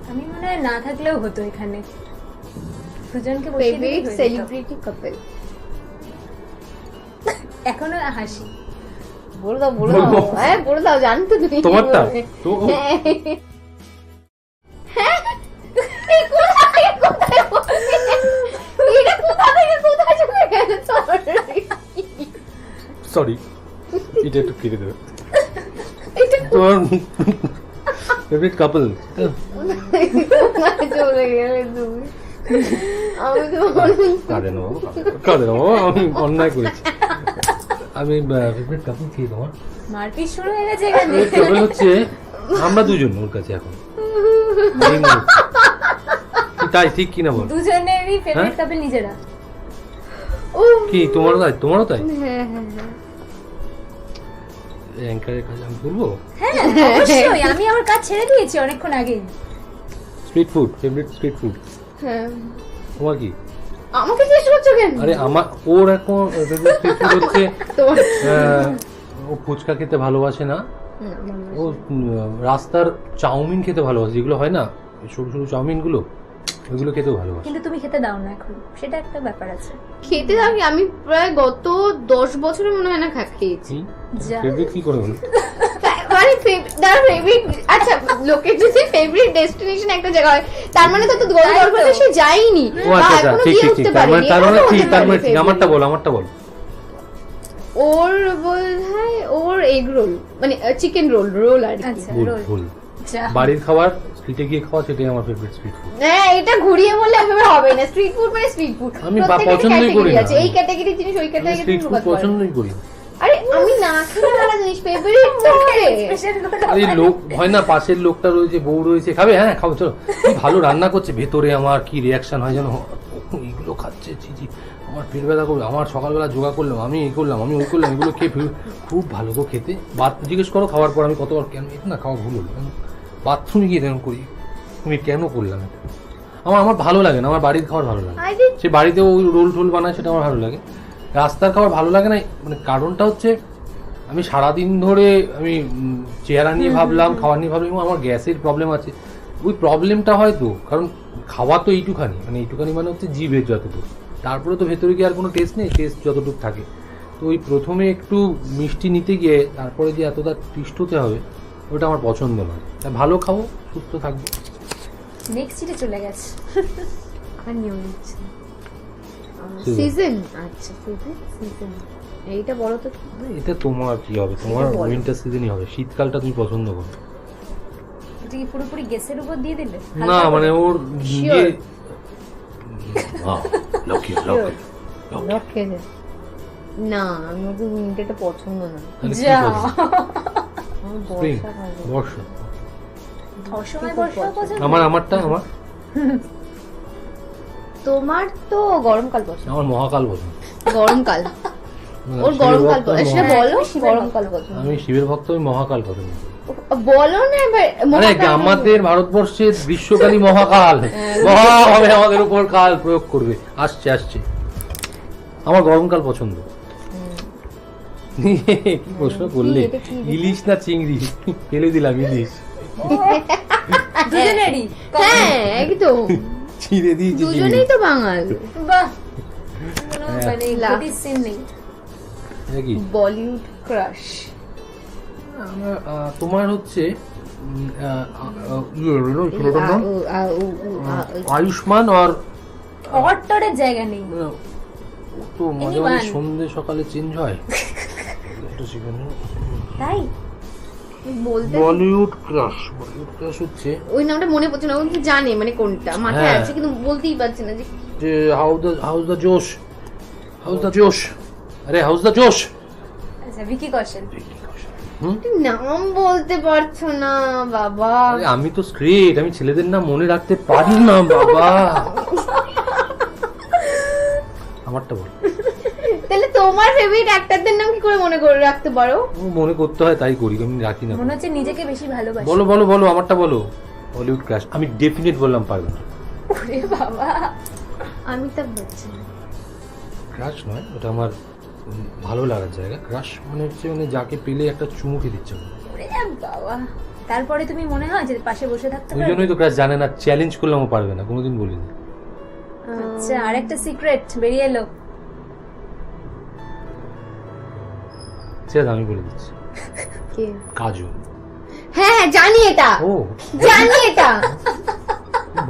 আমি মনে হয় না থাকলেও হতো এখানে, দুজনকে বসিয়ে দিলেই ফেভারিট হয়ে যেত। Celebrity couple. এখনো হাসি। বলে দাও বলে দাও, বলবো? হ্যাঁ বলে দাও, জানি তো তুমি তোমারটা? বলবে। তো হ্যাঁ। এই কোথায় কোথায় বলবে? এটা কোথা থেকে কোথায় চলে গেল তোর? সরি, এটা একটু কেটে দেবে। এটা তোমার ফেভারিট কাপল? কোথায় চলে গেলে তুমি? আমি তো কাঁদে না বাবা, কাঁদে না বাবা, আমি অন্যায় করেছি। আমি ফেভারিট কাপল কি তোমার? মারপিট শুরু হয়ে গেছে এখানে। তবে হচ্ছে আমরা দুজন ওর কাছে এখন এই মুহূর্তে। তাই ঠিক কি না বল? দুজনেরই ফেভারিট হ্যাঁ? কাপল নিজেরা। কি তোমারও তাই? তোমারও তাই? হ্যাঁ হ্যাঁ হ্যাঁ অ্যাঙ্কারের কাছে আমি বলবো হ্যাঁ অবশ্যই, আমি আমার কাজ ছেড়ে দিয়েছি অনেকক্ষণ আগেই। Street food, favourite street food হ্যাঁ। তোমার কি? আমাকে জিজ্ঞেস করছো কেন? আরে আমার ওর এখন ফেভারিট স্ট্রিট ফুড হচ্ছে তোমার ও ফুচকা খেতে ভালোবাসে না, না, ভালো। ও রাস্তার চাউমিন খেতে ভালোবাসে, যেগুলো হয় না এই সরু সরু চাউমিনগুলো, ওইগুলো খেতেও ভালোবাসে। কিন্তু তুমি খেতে দাও না এখন, সেটা একটা ব্যাপার আছে। খেতে থাকি আমি প্রায় গত 10 বছরে মনে হয় না খেয়েছি। যা। ফেভারিট কি করে হলো? মানে ফেভারিট, আচ্ছা লোকের যদি ফেভারিট ডেস্টিনেশন একটা জায়গা হয় তার মানে তো গল্পটা সে যায়নি ও আচ্ছা আচ্ছা, ঠিক ঠিক ঠিক, তার মানে ঠিক, আমারটা বল, আমারটা বল। ওর বোধহয় ওর এগ রোল, মানে চিকেন রোল আর কি। আচ্ছা ভুল রোল। ভুল, যা। বাড়ির খাবার স্ট্রিটে গিয়ে খাওয়া সেটাই আমার ফেভারিট স্ট্রিট ফুড। হ্যাঁ, এটা ঘুরিয়ে বললে এভাবে হবে না। স্ট্রিট ফুড মানে স্ট্রিট ফুড, আমি পছন্দই করি না। এই ক্যাটাগরি জিনিস ওই ক্যাটাগরি স্ট্রিট ফুড পছন্দই করি। আরে আমি না খেলে ভালো জিনিস ফেভারিট তো করে। আরে লোক হয় না, পাশের লোকটা রয়েছে, বউ রয়েছে, খাবে, হ্যাঁ খাবো চলো, কি ভালো রান্না করছে, ভেতরে আমার কি রিয়াকশন হয় যেন, এইগুলো খাচ্ছে, ছি, আমার পেট ব্যথা করবে, আমার সকালবেলা যোগা করলাম, আমি এই করলাম, আমি ওই করলাম, এগুলো খেয়ে খুব ভালো গো খেতে। জিজ্ঞেস করো খাওয়ার পর আমি কতবার কেন এটা না খাওয়া ভুল হলো, বাথরুমে গিয়ে তেমন করি, তুমি কেন করলাম এটা, আমার ভালো লাগে না, আমার বাড়ির খাবার ভালো লাগে, সে বাড়িতেও ওই রোল টোল বানায় সেটা আমার ভালো লাগে, রাস্তার খাবার ভালো লাগে না। মানে কারণটা হচ্ছে আমি সারাদিন ধরে আমি চেহারা নিয়ে ভাবলাম, খাওয়া নিয়ে ভাবলাম, এবং আমার গ্যাসের প্রবলেম আছে, ওই প্রবলেমটা হয়তো, কারণ খাওয়া তো এইটুখানি, মানে হচ্ছে জিভের যতটুকু, তারপরে তো ভেতরে গিয়ে আর কোনো টেস্ট নেই, টেস্ট যতটুকু থাকে, তো ওই প্রথমে একটু মিষ্টি নিতে গিয়ে তারপরে যে এতটা টেস্ট হতে হবে, ওটা আমার পছন্দ নয়। তাই ভালো খাবো, সুস্থ থাকবো। নেক্সট সিটে চলে গেছে। আর নিয়ম নিচ্ছে সিজন। আচ্ছা সিজন এইটা বলো তো। এটা তোমার কি হবে, তোমার এটা বলো। উইন্টার সিজনই হবে, শীতকালটা তুমি পছন্দ করো এটা কি পুরোপুরি গ্যাসের উপর দিয়ে দিলে? না, মানে ওর নিজে লক্ষ্যে না, আমি ওকে উইন্টারটা পছন্দ না। যা। আমার স্প্রিং, বর্ষা ভালো। বর্ষা, অসময় বর্ষা পছন্দ। আমারটা আমার তোমার তো গরমকাল পছন্দ। আমার মহাকাল পছন্দ। গরমকাল মানে ওর শিবের গরমকাল ভক্ত আমি পছন্দ। মহা- বলো শিবের গরমকাল পছন্দ। আমি শিবের ভক্ত, আমি মহাকাল পছন্দ। বলো না এবার আরে মহাকাল। আমাদের ভারতবর্ষের গ্রীষ্মকালই মহাকাল, মহা হবে আমাদের উপর কাল প্রয়োগ করবে, আসছে। আমার গরমকাল পছন্দ। কি প্রশ্ন করলে, এটা কি? ইলিশ না চিংড়ি, ফেলে দিলাম ইলিশ, দুজনেরই। হ্যাঁ একদম, ছিঁড়ে দিয়েছি চিংড়ি। দুজনেই তো বাঙাল। বাহ, কোনো হ্যাঁ। মানে ঘটির সিন নেই। এটা কি? বলিউড ক্রাশ। তোমার হচ্ছে ছেলেটার নাম আয়ুষ্মান, আর অট্টরের জায়গা নেই। ও তো মাঝে মাঝে Anyone? সন্ধ্যে সকালে চেঞ্জ হয়। একটু সেখানে তাই বলতে বলিউড ক্রাশ হচ্ছে ওই নামটা মনে পড়ছে না, ও কিন্তু জানে মানে কোনটা মাথায় হ্যাঁ। আছে কিন্তু বলতেই পারছি না যে যে হাউস দ্য জোশ, আরে হাউস দ্য জোশ, আচ্ছা ভিকি কৌশল। তুই নাম বলতে পারছো না বাবা। আরে আমি তো স্ট্রেট, আমি ছেলেদের নাম মনে রাখতে পারি না বাবা। আমারটা বল। তাহলে তোমার ফেভারিট অ্যাক্টরদের নাম কি করে মনে করে রাখতে পারো? ও মনে করতে হয় তাই করি, আমি রাখি না। মনে হচ্ছে নিজেকে বেশি ভালোবাসি। বলো আমারটা বলো। বলিউড ক্রাশ আমি ডেফিনেট বললাম, পারবে না। ওরে বাবা, অমিতাভ বচ্চন। ক্রাশ নয়, ওটা আমার ভালো লাগার জায়গা। ক্রাশ মানে হচ্ছে মানে যাকে পেলে একটা চুমু খেতে ইচ্ছে করে। ওরে বাবা, তারপরে তুমি মনে হয় যে পাশে বসে থাকতে ওই পারবে। জন্যই তো ক্রাশ জানে না, চ্যালেঞ্জ করলাম ও পারবে না, কোনোদিন বলিনি। আচ্ছা, আরেকটা সিক্রেট বেরিয়ে এলো। ঠিক আছে, আমি বলে দিচ্ছি, কে? কাজু। হ্যাঁ জানি এটা, ও জানি এটা,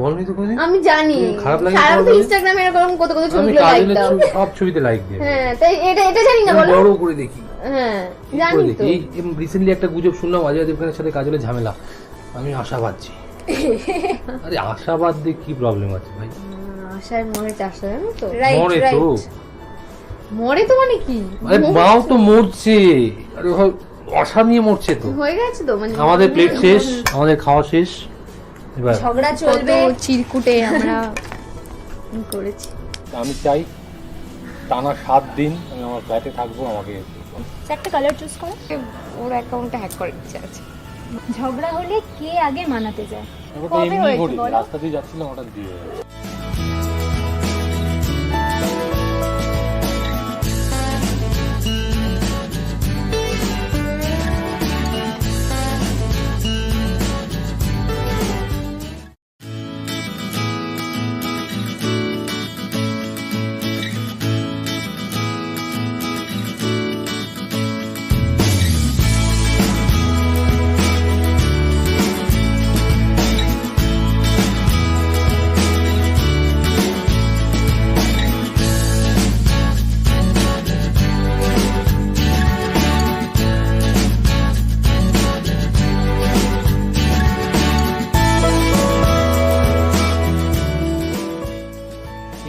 বলনি তো কোনোদিন। আমি জানি। খারাপ লাগে সারা তোমার? ইনস্টাগ্রামে এরকম কত আমি ছবিগুলো লাইক কাজলের দাও। সব ছবিতে লাইক দিই। হ্যাঁ তাই এটা জানি না, আমি বলো। বড় করে দেখি, হ্যাঁ করে জানি তো। দেখি। এই রিসেন্টলি একটা গুজব শুনলাম, অজয় দেবগানের সাথে কাজলের ঝামেলা। আমি আশাবাদছি। আরে আশাবাদ দিয়ে কি প্রবলেম আছে ভাই? আশায় মরে চাষা, জানো তো? রাইট মরে তো রাইট। মরে তো মানে কি? আরে মাও তো মরছে, আরে ভাই অসা নিয়ে মরছে তো। হয়ে গেছে তো, মানে আমাদের প্লেট শেষ, আমাদের খাওয়া শেষ, এবার ঝগড়া কত চলবে। চিরকুটে আমরা করেছি। আমি চাই টানা 7 দিন আমি আমার ফ্ল্যাটে থাকবো, আমাকে একটা কালার চুজ করো। ওর অ্যাকাউন্টে হ্যাক করার ইচ্ছা আছে। ঝগড়া হলে কে আগে মানাতে যায়? ব্যাপারটা কবে এমনি হয়েছে ঘটেছে, বলো? রাস্তা দিয়ে যাচ্ছিলাম হঠাৎ দিয়ে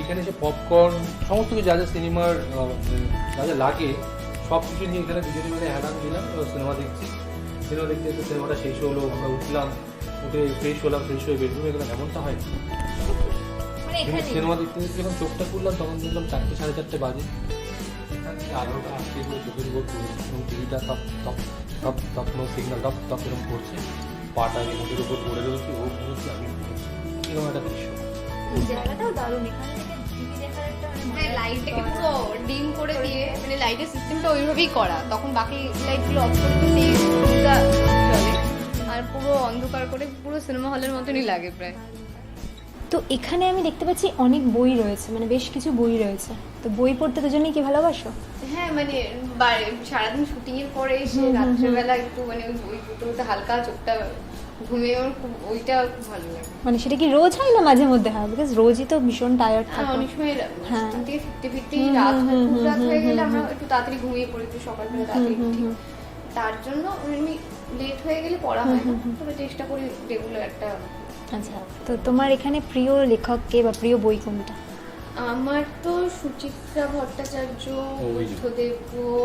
এখানে এসে পপকর্ন সমস্ত কিছু যা যা সিনেমার যা যা লাগে সব কিছু নিয়ে এখানে দুজনে মিলে হ্যাডান দিলাম, সিনেমা দেখছি। সিনেমা দেখতে দেখতে সিনেমাটা শেষ হলো, আমরা উঠলাম, উঠে ফ্রেশ হলাম, ফ্রেশ হয়ে বেডরুমে গেলাম। এমনটা হয় না। মানে এখানে সিনেমা দেখতে দেখতে যখন চোখটা খুললাম তখন দেখলাম 4টে 4:30 বাজে। আলোটা আসতে করে চোখের উপর টিভিটা টপ টপ টপ টপ নো সিগন্যাল টপ টপ এরকম করছে, পাটা রিমোটের উপর পড়ে রয়েছি, ও ঘুরছি, আমি ঘুরছি, এরকম একটা দৃশ্য। জায়গাটাও দারুণ, এখান থেকে টিভি দেখার একটা মানে হ্যাঁ, মজা লাইটটাকে পাওয়া পুরো ডিম করে দিয়ে, মানে লাইটের সিস্টেমটা ওইভাবেই করা, তখন বাকি লাইটগুলো অফ করে দিলেই পুরোটা চলে, আর পুরো অন্ধকার করে পুরো সিনেমা হলের মতনই লাগে প্রায়। তো এখানে আমি দেখতে পাচ্ছি অনেক বই রয়েছে, মানে বেশ কিছু বই রয়েছে। তো বই পড়তে দুজনেই কি ভালোবাসো? হ্যাঁ, মানে সারাদিন শুটিং এর পরে এসে রাত্রেবেলা একটু মানে ওই বই পড়তে পড়তে হালকা চোখটা ঘুমিয়ে আমার খুব ওইটা খুব ভালো লাগে। মানে সেটা কি রোজ হয় না মাঝে মধ্যে হয়? বিকজ রোজই তো ভীষণ টায়ার্ড হ্যাঁ, থাকে। অনেক সময় হ্যাঁ। শুটিং থেকে ফিরতে ফিরতেই রাত খুব রাত হয়ে গেলে আমরা একটু তাড়াতাড়ি ঘুমিয়ে পড়ি, একটু সকালবেলা তাড়াতাড়ি উঠি। তার জন্য আমি লেট হয়ে গেলে পড়া হয় না, তবে চেষ্টা করি রেগুলার একটা। আচ্ছা, তো তোমার এখানে প্রিয় লেখক কে বা প্রিয় বই কোনটা? আমার তো সুচিত্রা ভট্টাচার্য, ওই যে। বুদ্ধদেব,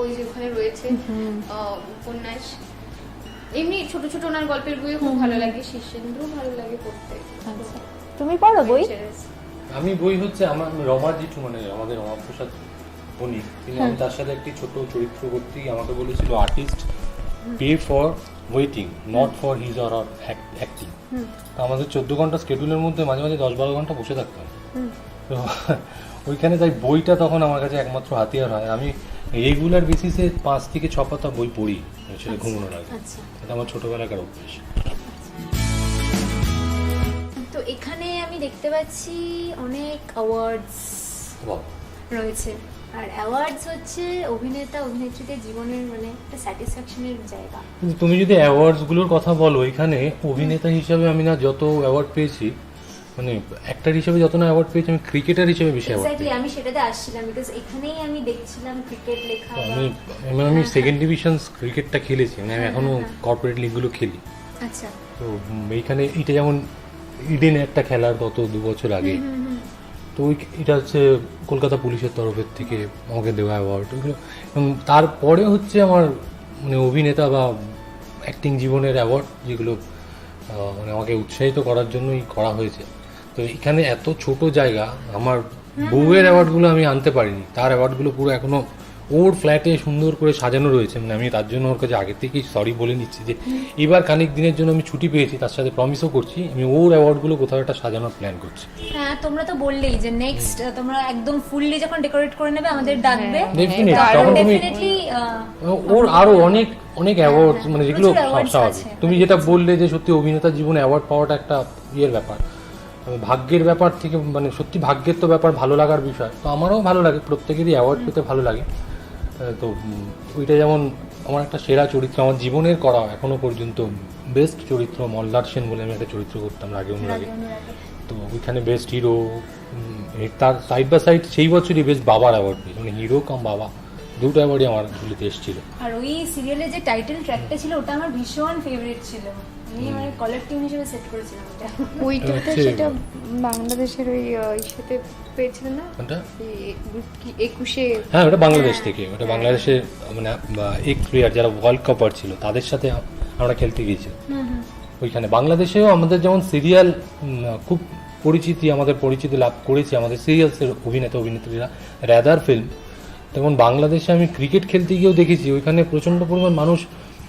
ওই যে ওখানে রয়েছে উপন্যাস, এমনি ছোট ছোট ওনার গল্পের বইও খুব ভালো লাগে, শীর্ষেন্দু ভালো লাগে পড়তে। আচ্ছা, তুমি পড়ো বই? আমি বই হচ্ছে আমার রমা জিঠু, মানে আমাদের রমাপ্রসাদ বণিক, তিনি আমি তার সাথে একটি ছোট চরিত্র করতেই আমাকে বলেছিল artist pay for waiting not for his or acting. আমাদের 14 ঘন্টা স্কেডিউলের মধ্যে মাঝে মাঝে 10-12 ঘন্টা বসে থাকতাম। তো ওইখানে তাই বইটা তখন আমার কাছে একমাত্র হাতিয়ার হয়। আমি রেগুলার বেসিসে 5 থেকে 6 পাতা বই পড়ি সেটা ঘুমানোর আগে। আচ্ছা, এটা আমার ছোটবেলাকার অভ্যাস। তো এখানে আমি দেখতে পাচ্ছি অনেক অ্যাওয়ার্ডস বাহ। রয়েছে। আর অ্যাওয়ার্ডস হচ্ছে অভিনেতা অভিনেত্রীদের জীবনের মানে একটা স্যাটিসফ্যাকশনের জায়গা। কিন্তু তুমি যদি অ্যাওয়ার্ডসগুলোর কথা বলো, এখানে অভিনেতা হিসাবে আমি না যত অ্যাওয়ার্ড পেয়েছি, মানে অ্যাক্টর হিসেবে যত না অ্যাওয়ার্ড পেয়েছি, আমি ক্রিকেটার হিসেবে বেশি অ্যাওয়ার্ড এক্স্যাক্টলি, পেয়েছি। আমি সেটাতে আসছিলাম বিকজ এখানেই আমি দেখছিলাম ক্রিকেট লেখা তো বা- আমি সেকেন্ড ডিভিশন ক্রিকেটটা খেলেছি, মানে আমি এখনো কর্পোরেট লিগগুলো খেলি। আচ্ছা, তো এইখানে এটা যেমন ইডেনে একটা খেলার গত 2 বছর আগে, তো এটা হচ্ছে কলকাতা পুলিশের তরফের থেকে আমাকে দেওয়া অ্যাওয়ার্ড ওইগুলো। এবং তারপরে হচ্ছে আমার মানে অভিনেতা বা অ্যাক্টিং জীবনের অ্যাওয়ার্ড, যেগুলো মানে আমাকে উৎসাহিত করার জন্যই করা হয়েছে। তো এখানে এত ছোট জায়গা, আমার বউয়ের অ্যাওয়ার্ডগুলো আমি আনতে পারিনি, তার অ্যাওয়ার্ডগুলো পুরো এখনো ওর ফ্ল্যাটে সুন্দর করে সাজানো রয়েছে। মানে আমি তার জন্য ওর কাছে আগে থেকেই সরি বলে নিচ্ছি যে এবার খানিক দিনের জন্য আমি ছুটি পেয়েছি, তার সাথে প্রমিসও করছি আমি ওর অ্যাওয়ার্ডগুলো কোথাও একটা সাজানোর প্ল্যান করছি। হ্যাঁ, তোমরা তো বললেই যে নেক্সট তোমরা একদম ফুললি যখন ডেকোরেট করে নেবে আমাদের ডাকবে। Definitely, তখন তখন তুমি ডেফিনেটলি ওর আরো অনেক অনেক অ্যাওয়ার্ড, মানে যেগুলো প্রচুর awards স্বাভাবিক। আছে। তুমি যেটা বললে যে সত্যি অভিনেতার জীবনে অ্যাওয়ার্ড পাওয়াটা একটা ইয়ের ব্যাপার, ভাগ্যের ব্যাপার থেকে, মানে সত্যি ভাগ্যের তো ব্যাপার, ভালো লাগার বিষয়। তো আমারও ভালো লাগে, প্রত্যেকেরই অ্যাওয়ার্ড পেতে ভালো লাগে। তো ওইটা যেমন আমার একটা সেরা চরিত্র আমার জীবনের করা এখনো পর্যন্ত বেস্ট চরিত্র, মল্লার সেন বলে আমি একটা চরিত্র করতাম আগে অনুরাগে। তো ওইখানে বেস্ট হিরো, তার সাইড বাই সাইড সেই বছরই বেস্ট বাবার অ্যাওয়ার্ড পেয়েছি, মানে হিরো কাম বাবা, দুটো অ্যাওয়ার্ডই আমার ঝুলিতে এসেছিল। আর ওই সিরিয়ালের যে টাইটেল ট্র্যাকটা ছিল ওটা আমার ভীষণ ফেভারিট ছিল। আমি আমার কলার টিউন হিসেবে সেট করেছিলাম এটা। ওইটা হচ্ছে- সেটা বাংলাদেশের ওই সাথে পেয়েছিল না কোনটা? এই 21-এ হ্যাঁ ওটা বাংলাদেশ থেকে, ওটা বাংলাদেশের মানে এক্স প্লেয়ার যারা ওয়ার্ল্ড কাপার ছিল তাদের সাথে আমরা খেলতে গিয়েছিলাম ওইখানে। বাংলাদেশেও আমাদের যেমন সিরিয়াল খুব আমাদের পরিচিতি লাভ করেছে আমাদের সিরিয়ালসের অভিনেত্রীরা, রাদার ফিল্ম, তেমন বাংলাদেশে আমি ক্রিকেট খেলতে গিয়েও দেখেছি ওইখানে প্রচণ্ড পরিমাণ মানুষ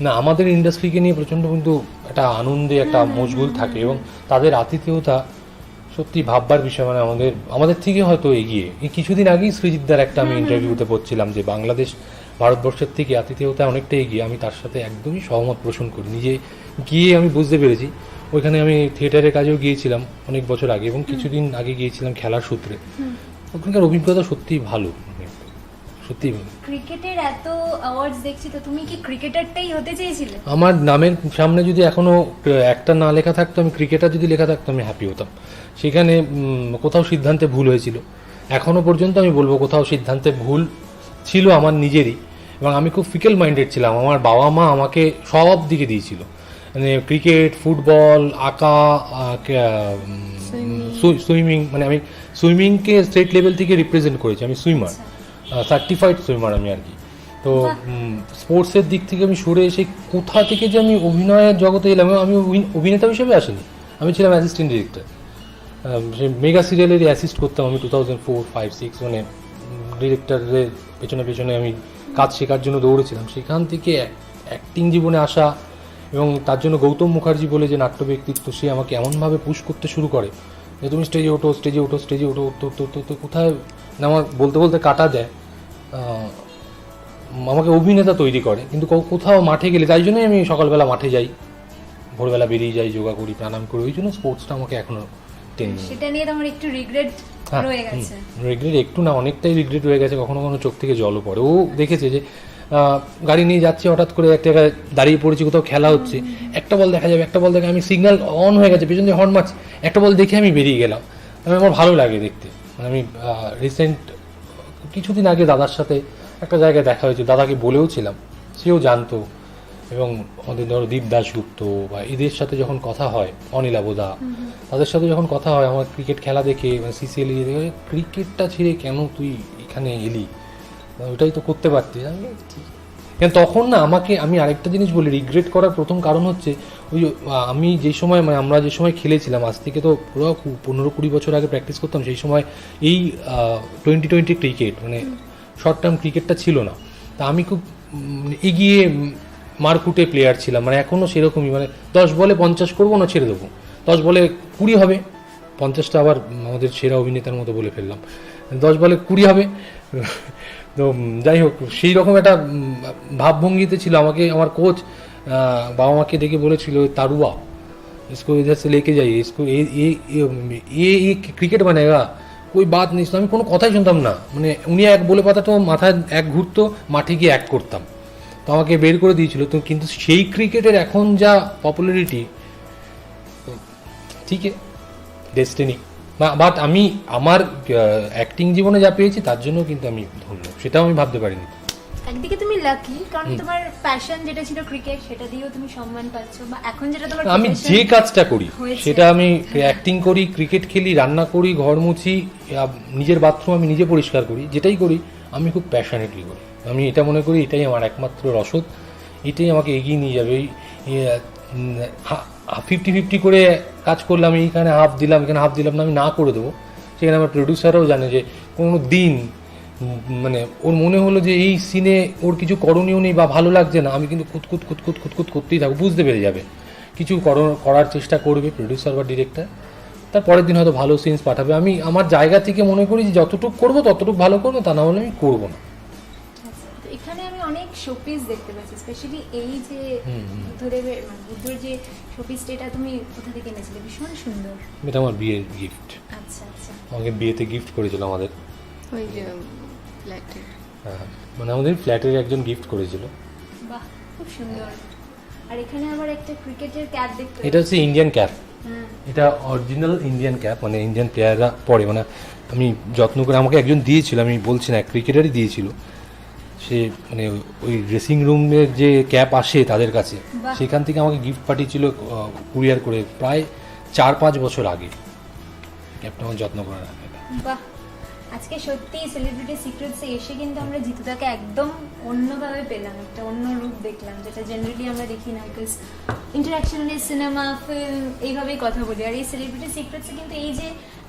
না আমাদের ইন্ডাস্ট্রিকে নিয়ে প্রচণ্ড কিন্তু একটা আনন্দে একটা মশগুল থাকে এবং তাদের আতিথেয়তা সত্যি ভাববার বিষয়। মানে আমাদের থেকে হয়তো এগিয়ে। এই কিছুদিন আগেই সৃজিতদার একটা আমি ইন্টারভিউতে পড়ছিলাম যে বাংলাদেশ ভারতবর্ষের থেকে আতিথেয়তা অনেকটা এগিয়ে। আমি তার সাথে একদমই সহমত পোষণ করি। নিজে গিয়ে আমি বুঝতে পেরেছি। ওইখানে আমি থিয়েটারের কাজেও গিয়েছিলাম অনেক বছর আগে এবং কিছুদিন আগে গিয়েছিলাম খেলার সূত্রে। ওখানকার অভিজ্ঞতা সত্যিই ভালো, সত্যিই ভালো। ক্রিকেটের এত অ্যাওয়ার্ডস দেখছি, তো তুমি কি ক্রিকেটারটাই হতে চেয়েছিলে? আমার নামের সামনে যদি এখনো একটা না লেখা থাকতো, আমি ক্রিকেটার যদি লেখা থাকতো আমি হ্যাপি হতাম। সেখানে কোথাও সিদ্ধান্তে ভুল হয়েছিল, এখনো পর্যন্ত আমি বলবো কোথাও সিদ্ধান্তে ভুল ছিল আমার নিজেরই। এবং আমি খুব ফিকেল মাইন্ডেড ছিলাম। আমার বাবা মা আমাকে সব দিকে দিয়েছিল, মানে ক্রিকেট, ফুটবল, আঁকা, সুইমিং। মানে আমি সুইমিংকে স্টেট লেভেল থেকে রিপ্রেজেন্ট করেছি, আমি সুইমার, সার্টিফাইড সুইমার আমি আর কি। তো স্পোর্টসের দিক থেকে আমি সরে এসে কোথা থেকে যে আমি অভিনয়ের জগতে এলাম, আমি অভিনেতা হিসেবে আসিনি, আমি ছিলাম অ্যাসিস্ট্যান্ট ডিরেক্টর। সেই মেগা সিরিয়ালেরই অ্যাসিস্ট করতাম আমি 2004, 5, 6, মানে ডিরেক্টরের পেছনে পেছনে আমি কাজ শেখার জন্য দৌড়েছিলাম। সেখান থেকে অ্যাক্টিং জীবনে আসা এবং তার জন্য গৌতম মুখার্জি বলে যে নাট্য ব্যক্তিত্ব, সে আমাকে এমনভাবে পুশ করতে শুরু করে যে তুমি স্টেজে ওঠো, স্টেজে ওঠো, স্টেজে ওঠো, উঠতে কোথায় না আমার বলতে বলতে কাটা দেয়, আমাকে অভিনেতা তৈরি করে। কিন্তু কোথাও মাঠে গেলে, তাই জন্যই আমি সকালবেলা মাঠে যাই, ভোরবেলা বেরিয়ে যাই, যোগা করি, প্রাণায়াম করি। ওই জন্য স্পোর্টসটা আমাকে এখনো টেনে। সেটা নিয়ে তোমার একটু রিগ্রেট রয়ে গেছে? রিগ্রেট একটু না, অনেকটাই রিগ্রেট রয়ে গেছে। কখনো কখনো চোখ থেকে জলও পড়ে। ও দেখেছে যে গাড়ি নিয়ে যাচ্ছে, হঠাৎ করে একটা জায়গায় দাঁড়িয়ে পড়েছি, কোথাও খেলা হচ্ছে, একটা বল দেখা যাবে, একটা বল দেখে আমি সিগন্যাল অন হয়ে গেছে, পেছন দিয়ে হর্ন মারছি, একটা বল দেখে আমি বেরিয়ে গেলাম। আমার ভালো লাগে দেখতে। আমি রিসেন্ট কিছুদিন আগে দাদার সাথে একটা জায়গায় দেখা হয়েছে, দাদাকে বলেও ছিলাম, সেও জানতো। এবং আমাদের ধরো দীপ দাশগুপ্ত বা এদের সাথে যখন কথা হয়, অনিলাবোদা, তাদের সাথে যখন কথা হয় আমার ক্রিকেট খেলা দেখে, সিসিএল দেখে, ক্রিকেটটা ছেড়ে কেন তুই এখানে এলি, ওটাই তো করতে পারতিস। কেন তখন না আমি আরেকটা জিনিস বলি, রিগ্রেট করার প্রথম কারণ হচ্ছে ওই আমি যে সময়, মানে আমরা যে সময় খেলেছিলাম, আজ থেকে তো পুরো 15-20 বছর আগে প্র্যাকটিস করতাম, সেই সময় এই 2020 ক্রিকেট, মানে শর্ট টার্ম ক্রিকেটটা ছিল না। তা আমি খুব এগিয়ে মারকুটে প্লেয়ার ছিলাম, মানে এখনও সেরকমই, মানে 10 বলে 50 করবো না, ছেড়ে দেবো, 10 বলে 20 হবে, 50টা আবার আমাদের সেরা অভিনেতার মতো বলে ফেললাম, 10 বলে 20 হবে। তো যাই হোক, সেই রকম একটা ভাবভঙ্গিতে ছিল। আমাকে আমার কোচ বাবা মাকে ডেকে বলেছিল, তারুয়া इसको इधर से लेके जाइए, इसको ये ক্রিকেট বানায়গা, ওই বাত নিস। আমি কোনো কথাই শুনতাম না, মানে উনি এক বলে পাতাতো, মাথায় এক ঘুরতো, মাঠে গিয়ে এক করতাম, তো আমাকে বের করে দিয়েছিল। তো কিন্তু সেই ক্রিকেটের এখন যা পপুলারিটি, ঠিক আছে, ডেস্টিনি। বাট আমি আমার অ্যাক্টিং জীবনে যা পেয়েছি তার জন্য কিন্তু আমি ধন্য, সেটাও আমি ভাবতে পারিনি। একদিকে তুমি লাকি, কারণ তোমার প্যাশন যেটা ছিল ক্রিকেট, সেটা দিয়েও তুমি সম্মান পাচ্ছ, বা এখন যেটা তোমার আমি যে কাজটা করি হয়েছে। সেটা আমি অ্যাক্টিং করি, ক্রিকেট খেলি, রান্না করি, ঘর মুছি, নিজের বাথরুম আমি নিজে পরিষ্কার করি, যেটাই করি আমি খুব প্যাশনেটলি করি। আমি এটা মনে করি এটাই আমার একমাত্র রসদ, এটাই আমাকে এগিয়ে নিয়ে যাবে। 50-50 করে কাজ করলাম, এইখানে হাফ দিলাম, এখানে হাফ দিলাম না, আমি না করে দেবো। সেখানে আমার প্রডিউসারও জানে যে কোনো দিন মানে ওর মনে হলো যে এই সিনে ওর কিছু করণীয় নেই বা ভালো লাগছে না, আমি কিন্তু কুতকুত করতেই থাকবো, বুঝতে পেরে যাবে কিছু করার চেষ্টা করবে প্রডিউসার বা ডিরেক্টর, তার পরের দিন হয়তো ভালো সিনস পাঠাবে। আমি আমার জায়গা থেকে মনে করি যে যতটুকু করবো ততটুকু ভালো করবো, তা না হলে আমি করবো না। এখানে আমি অনেক শোপিস দেখতে পাচ্ছি, স্পেশালি এই যে বুদ্ধর যে শোপিসটা, এটা তুমি কোথা থেকে এনেছিলে? ভীষণ সুন্দর। এটা আমার বিয়ের গিফট, আচ্ছা আচ্ছা। আমাকে বিয়েতে গিফট করেছিল আমাদের, ওই যে ফ্ল্যাটের, মানে আমাদের ফ্ল্যাটের একজন গিফট করেছিল। বাহ, খুব সুন্দর। আর এখানে আবার একটা ক্রিকেটের ক্যাপ দেখতে, এটা হচ্ছে ইন্ডিয়ান ক্যাপ, এটা অরিজিনাল ইন্ডিয়ান ক্যাপ, মানে ইন্ডিয়ান প্লেয়াররা পরে, মানে আমি যত্ন করে আমাকে একজন দিয়েছিল, আমি বলছি না, ক্রিকেটারই দিয়েছিল। সে মানে ওই ড্রেসিং রুমের যে ক্যাপ আসে তাদের কাছে, বাহ। সেখান থেকে আমাকে গিফট পাঠিয়েছিল কুরিয়ার করে প্রায় 4-5 বছর আগে। ক্যাপটা আমার যত্ন করে রাখে। বাহ, আজকে সত্যি সেলিব্রিটি সিক্রেটসে এসে কিন্তু আমরা জিতুদাকে একদম অন্যভাবে পেলাম, একটা অন্য রূপ দেখলাম, যেটা জেনারেলি আমরা দেখি না, বিকজ ইন্টারাকশনালি সিনেমা ফিল্ম এইভাবেই কথা বলি। আর এই সেলিব্রিটি সিক্রেটসে কিন্তু এই যে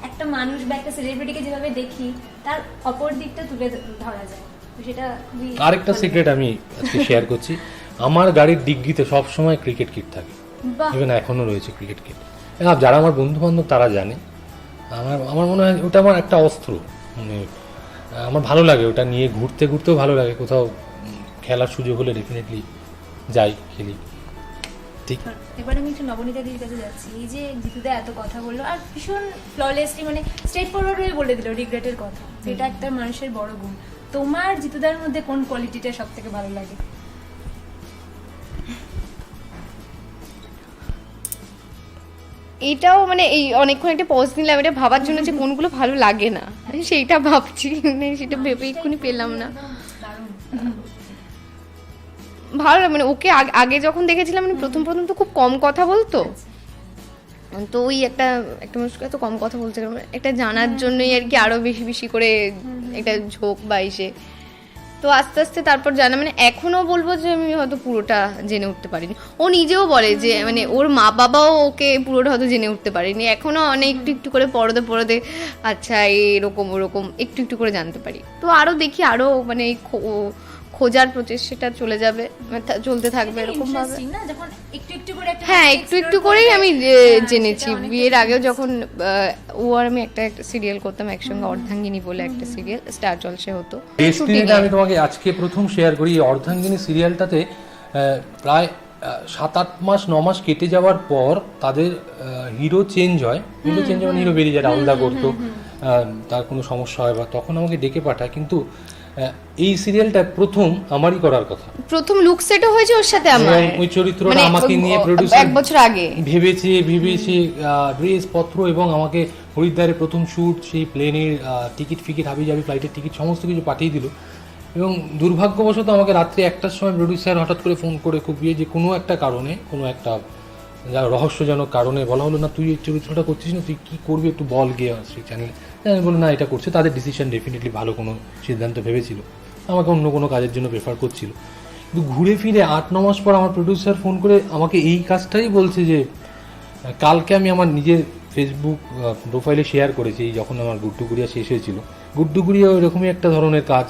একটা মানুষ বা একটা সেলিব্রিটিকে যেভাবে দেখি তার অপর দিকটা তুলে ধরা যায়, তো সেটা খুবই আরেকটা ভালো। সিক্রেট আমি আজকে শেয়ার করছি, আমার গাড়ির ডিগ্গিতে সব সময় ক্রিকেট কিট থাকে, বাহ, ইভেন এখনও রয়েছে ক্রিকেট কিট। যারা আমার বন্ধু বান্ধব তারা জানে, আমার মনে হয় ওটা আমার একটা অস্ত্র, মানে আমার ভালো লাগে ওটা নিয়ে ঘুরতেও ভালো লাগে, কোথাও খেলার সুযোগ হলে ডেফিনেটলি যাই, খেলি। ঠিক, এবার আমি একটু নবনীতা দিদির কাছে যাচ্ছি। এই যে জিতুদা এত কথা বললো আর ভীষণ ফ্ললেসলি মানে স্ট্রেট ফরওয়ার্ড হয়ে বলে দিল রিগ্রেটের কথা, তো এটা একটা মানুষের বড় গুণ। তোমার জিতুদার মধ্যে কোন কোয়ালিটিটা সব থেকে ভালো লাগে? এটাও মানে এই অনেকক্ষণ একটা পজ নিলাম এটা ভাবার জন্য যে কোনগুলো ভালো লাগে না, সেইটা ভাবছি, মানে সেটা ভেবে এক্ষুনি পেলাম না। ভালো মানে ওকে আগে যখন দেখেছিলাম মানে প্রথম তো খুব কম কথা বলতো, তো ওই একটা মানুষকে এত কম কথা বলছে একটা জানার জন্যই আর কি আরো বেশি বেশি করে একটা ঝোঁক বা এসে, তো আস্তে আস্তে তারপর জানা, মানে এখনো বলবো যে আমি হয়তো পুরোটা জেনে উঠতে পারিনি। ও নিজেও বলে যে মানে ওর মা বাবাও ওকে পুরোটা হয়তো জেনে উঠতে পারিনি, এখনো অনেক একটু করে পরদে আচ্ছা এরকম ওরকম একটু করে জানতে পারি। তো আরো দেখি আরো মানে খোঁজার প্রচেষ্টাটা চলে যাবে, চলতে থাকবে এরকম ভাবে। Interesting না, যখন একটু করে একটা হ্যাঁ মানুষকে একটু explore করেই করবে, আমি হ্যাঁ, জেনেছি। সেটা অনেক বিয়ের বেশি আগেও interesting। যখন ও আর আমি একটা সিরিয়াল করতাম একসঙ্গে, অর্ধাঙ্গিনী বলে একটা সিরিয়াল স্টার জলসে হতো। ডেস্টিনিটা আমি তোমাকে আজকে প্রথম শেয়ার করি। এই অর্ধাঙ্গিনী সিরিয়ালটাতে প্রায় 7-8 মাস 9 মাস কেটে যাওয়ার পর তাদের হিরো চেঞ্জ হয়, হিরো বেরিয়ে যায়, রাহুলদা করতো, তার কোনো সমস্যা হয় বা তখন আমাকে ডেকে পাঠায়। কিন্তু এই সিরিয়ালটা প্রথম আমারই করার কথা, প্রথম লুক সেটও হয়েছে ওর সাথে আমার, এবং ওই চরিত্রটা মানে আমাকে নিয়ে প্রোডিউসার 1 বছর আগে ভেবেছে ড্রেস পত্র, এবং আমাকে হরিদ্বারে প্রথম শুট, সেই প্লেনের টিকিট ফিকিট হাবিজাবি ফ্লাইটের টিকিট সমস্ত কিছু পাঠিয়ে দিল। এবং দুর্ভাগ্যবশত আমাকে রাত্রি 1টার সময় প্রডিউসার হঠাৎ করে ফোন করে কুপিয়ে যে কোনো একটা কারণে, কোনো একটা রহস্যজনক কারণে বলা হলো না তুই এই চরিত্রটা করছিস না, তুই কী করবি একটু বল গিয়ে সেই চ্যানেলে। আমি বললাম না এটা করছে, তাদের ডিসিশন ডেফিনেটলি ভালো কোনো সিদ্ধান্ত ভেবেছিল, আমাকে অন্য কোনো কাজের জন্য প্রেফার করছিল। কিন্তু ঘুরে ফিরে 8-9 মাস পর আমার প্রডিউসার ফোন করে আমাকে এই কাজটাই বলছে যে কালকে আমি আমার নিজের ফেসবুক প্রোফাইলে শেয়ার করেছি, যখন আমার গুড্ডুগুড়িয়া শেষ হয়েছিল। গুড্ডুগুড়িয়া ওইরকমই একটা ধরনের কাজ,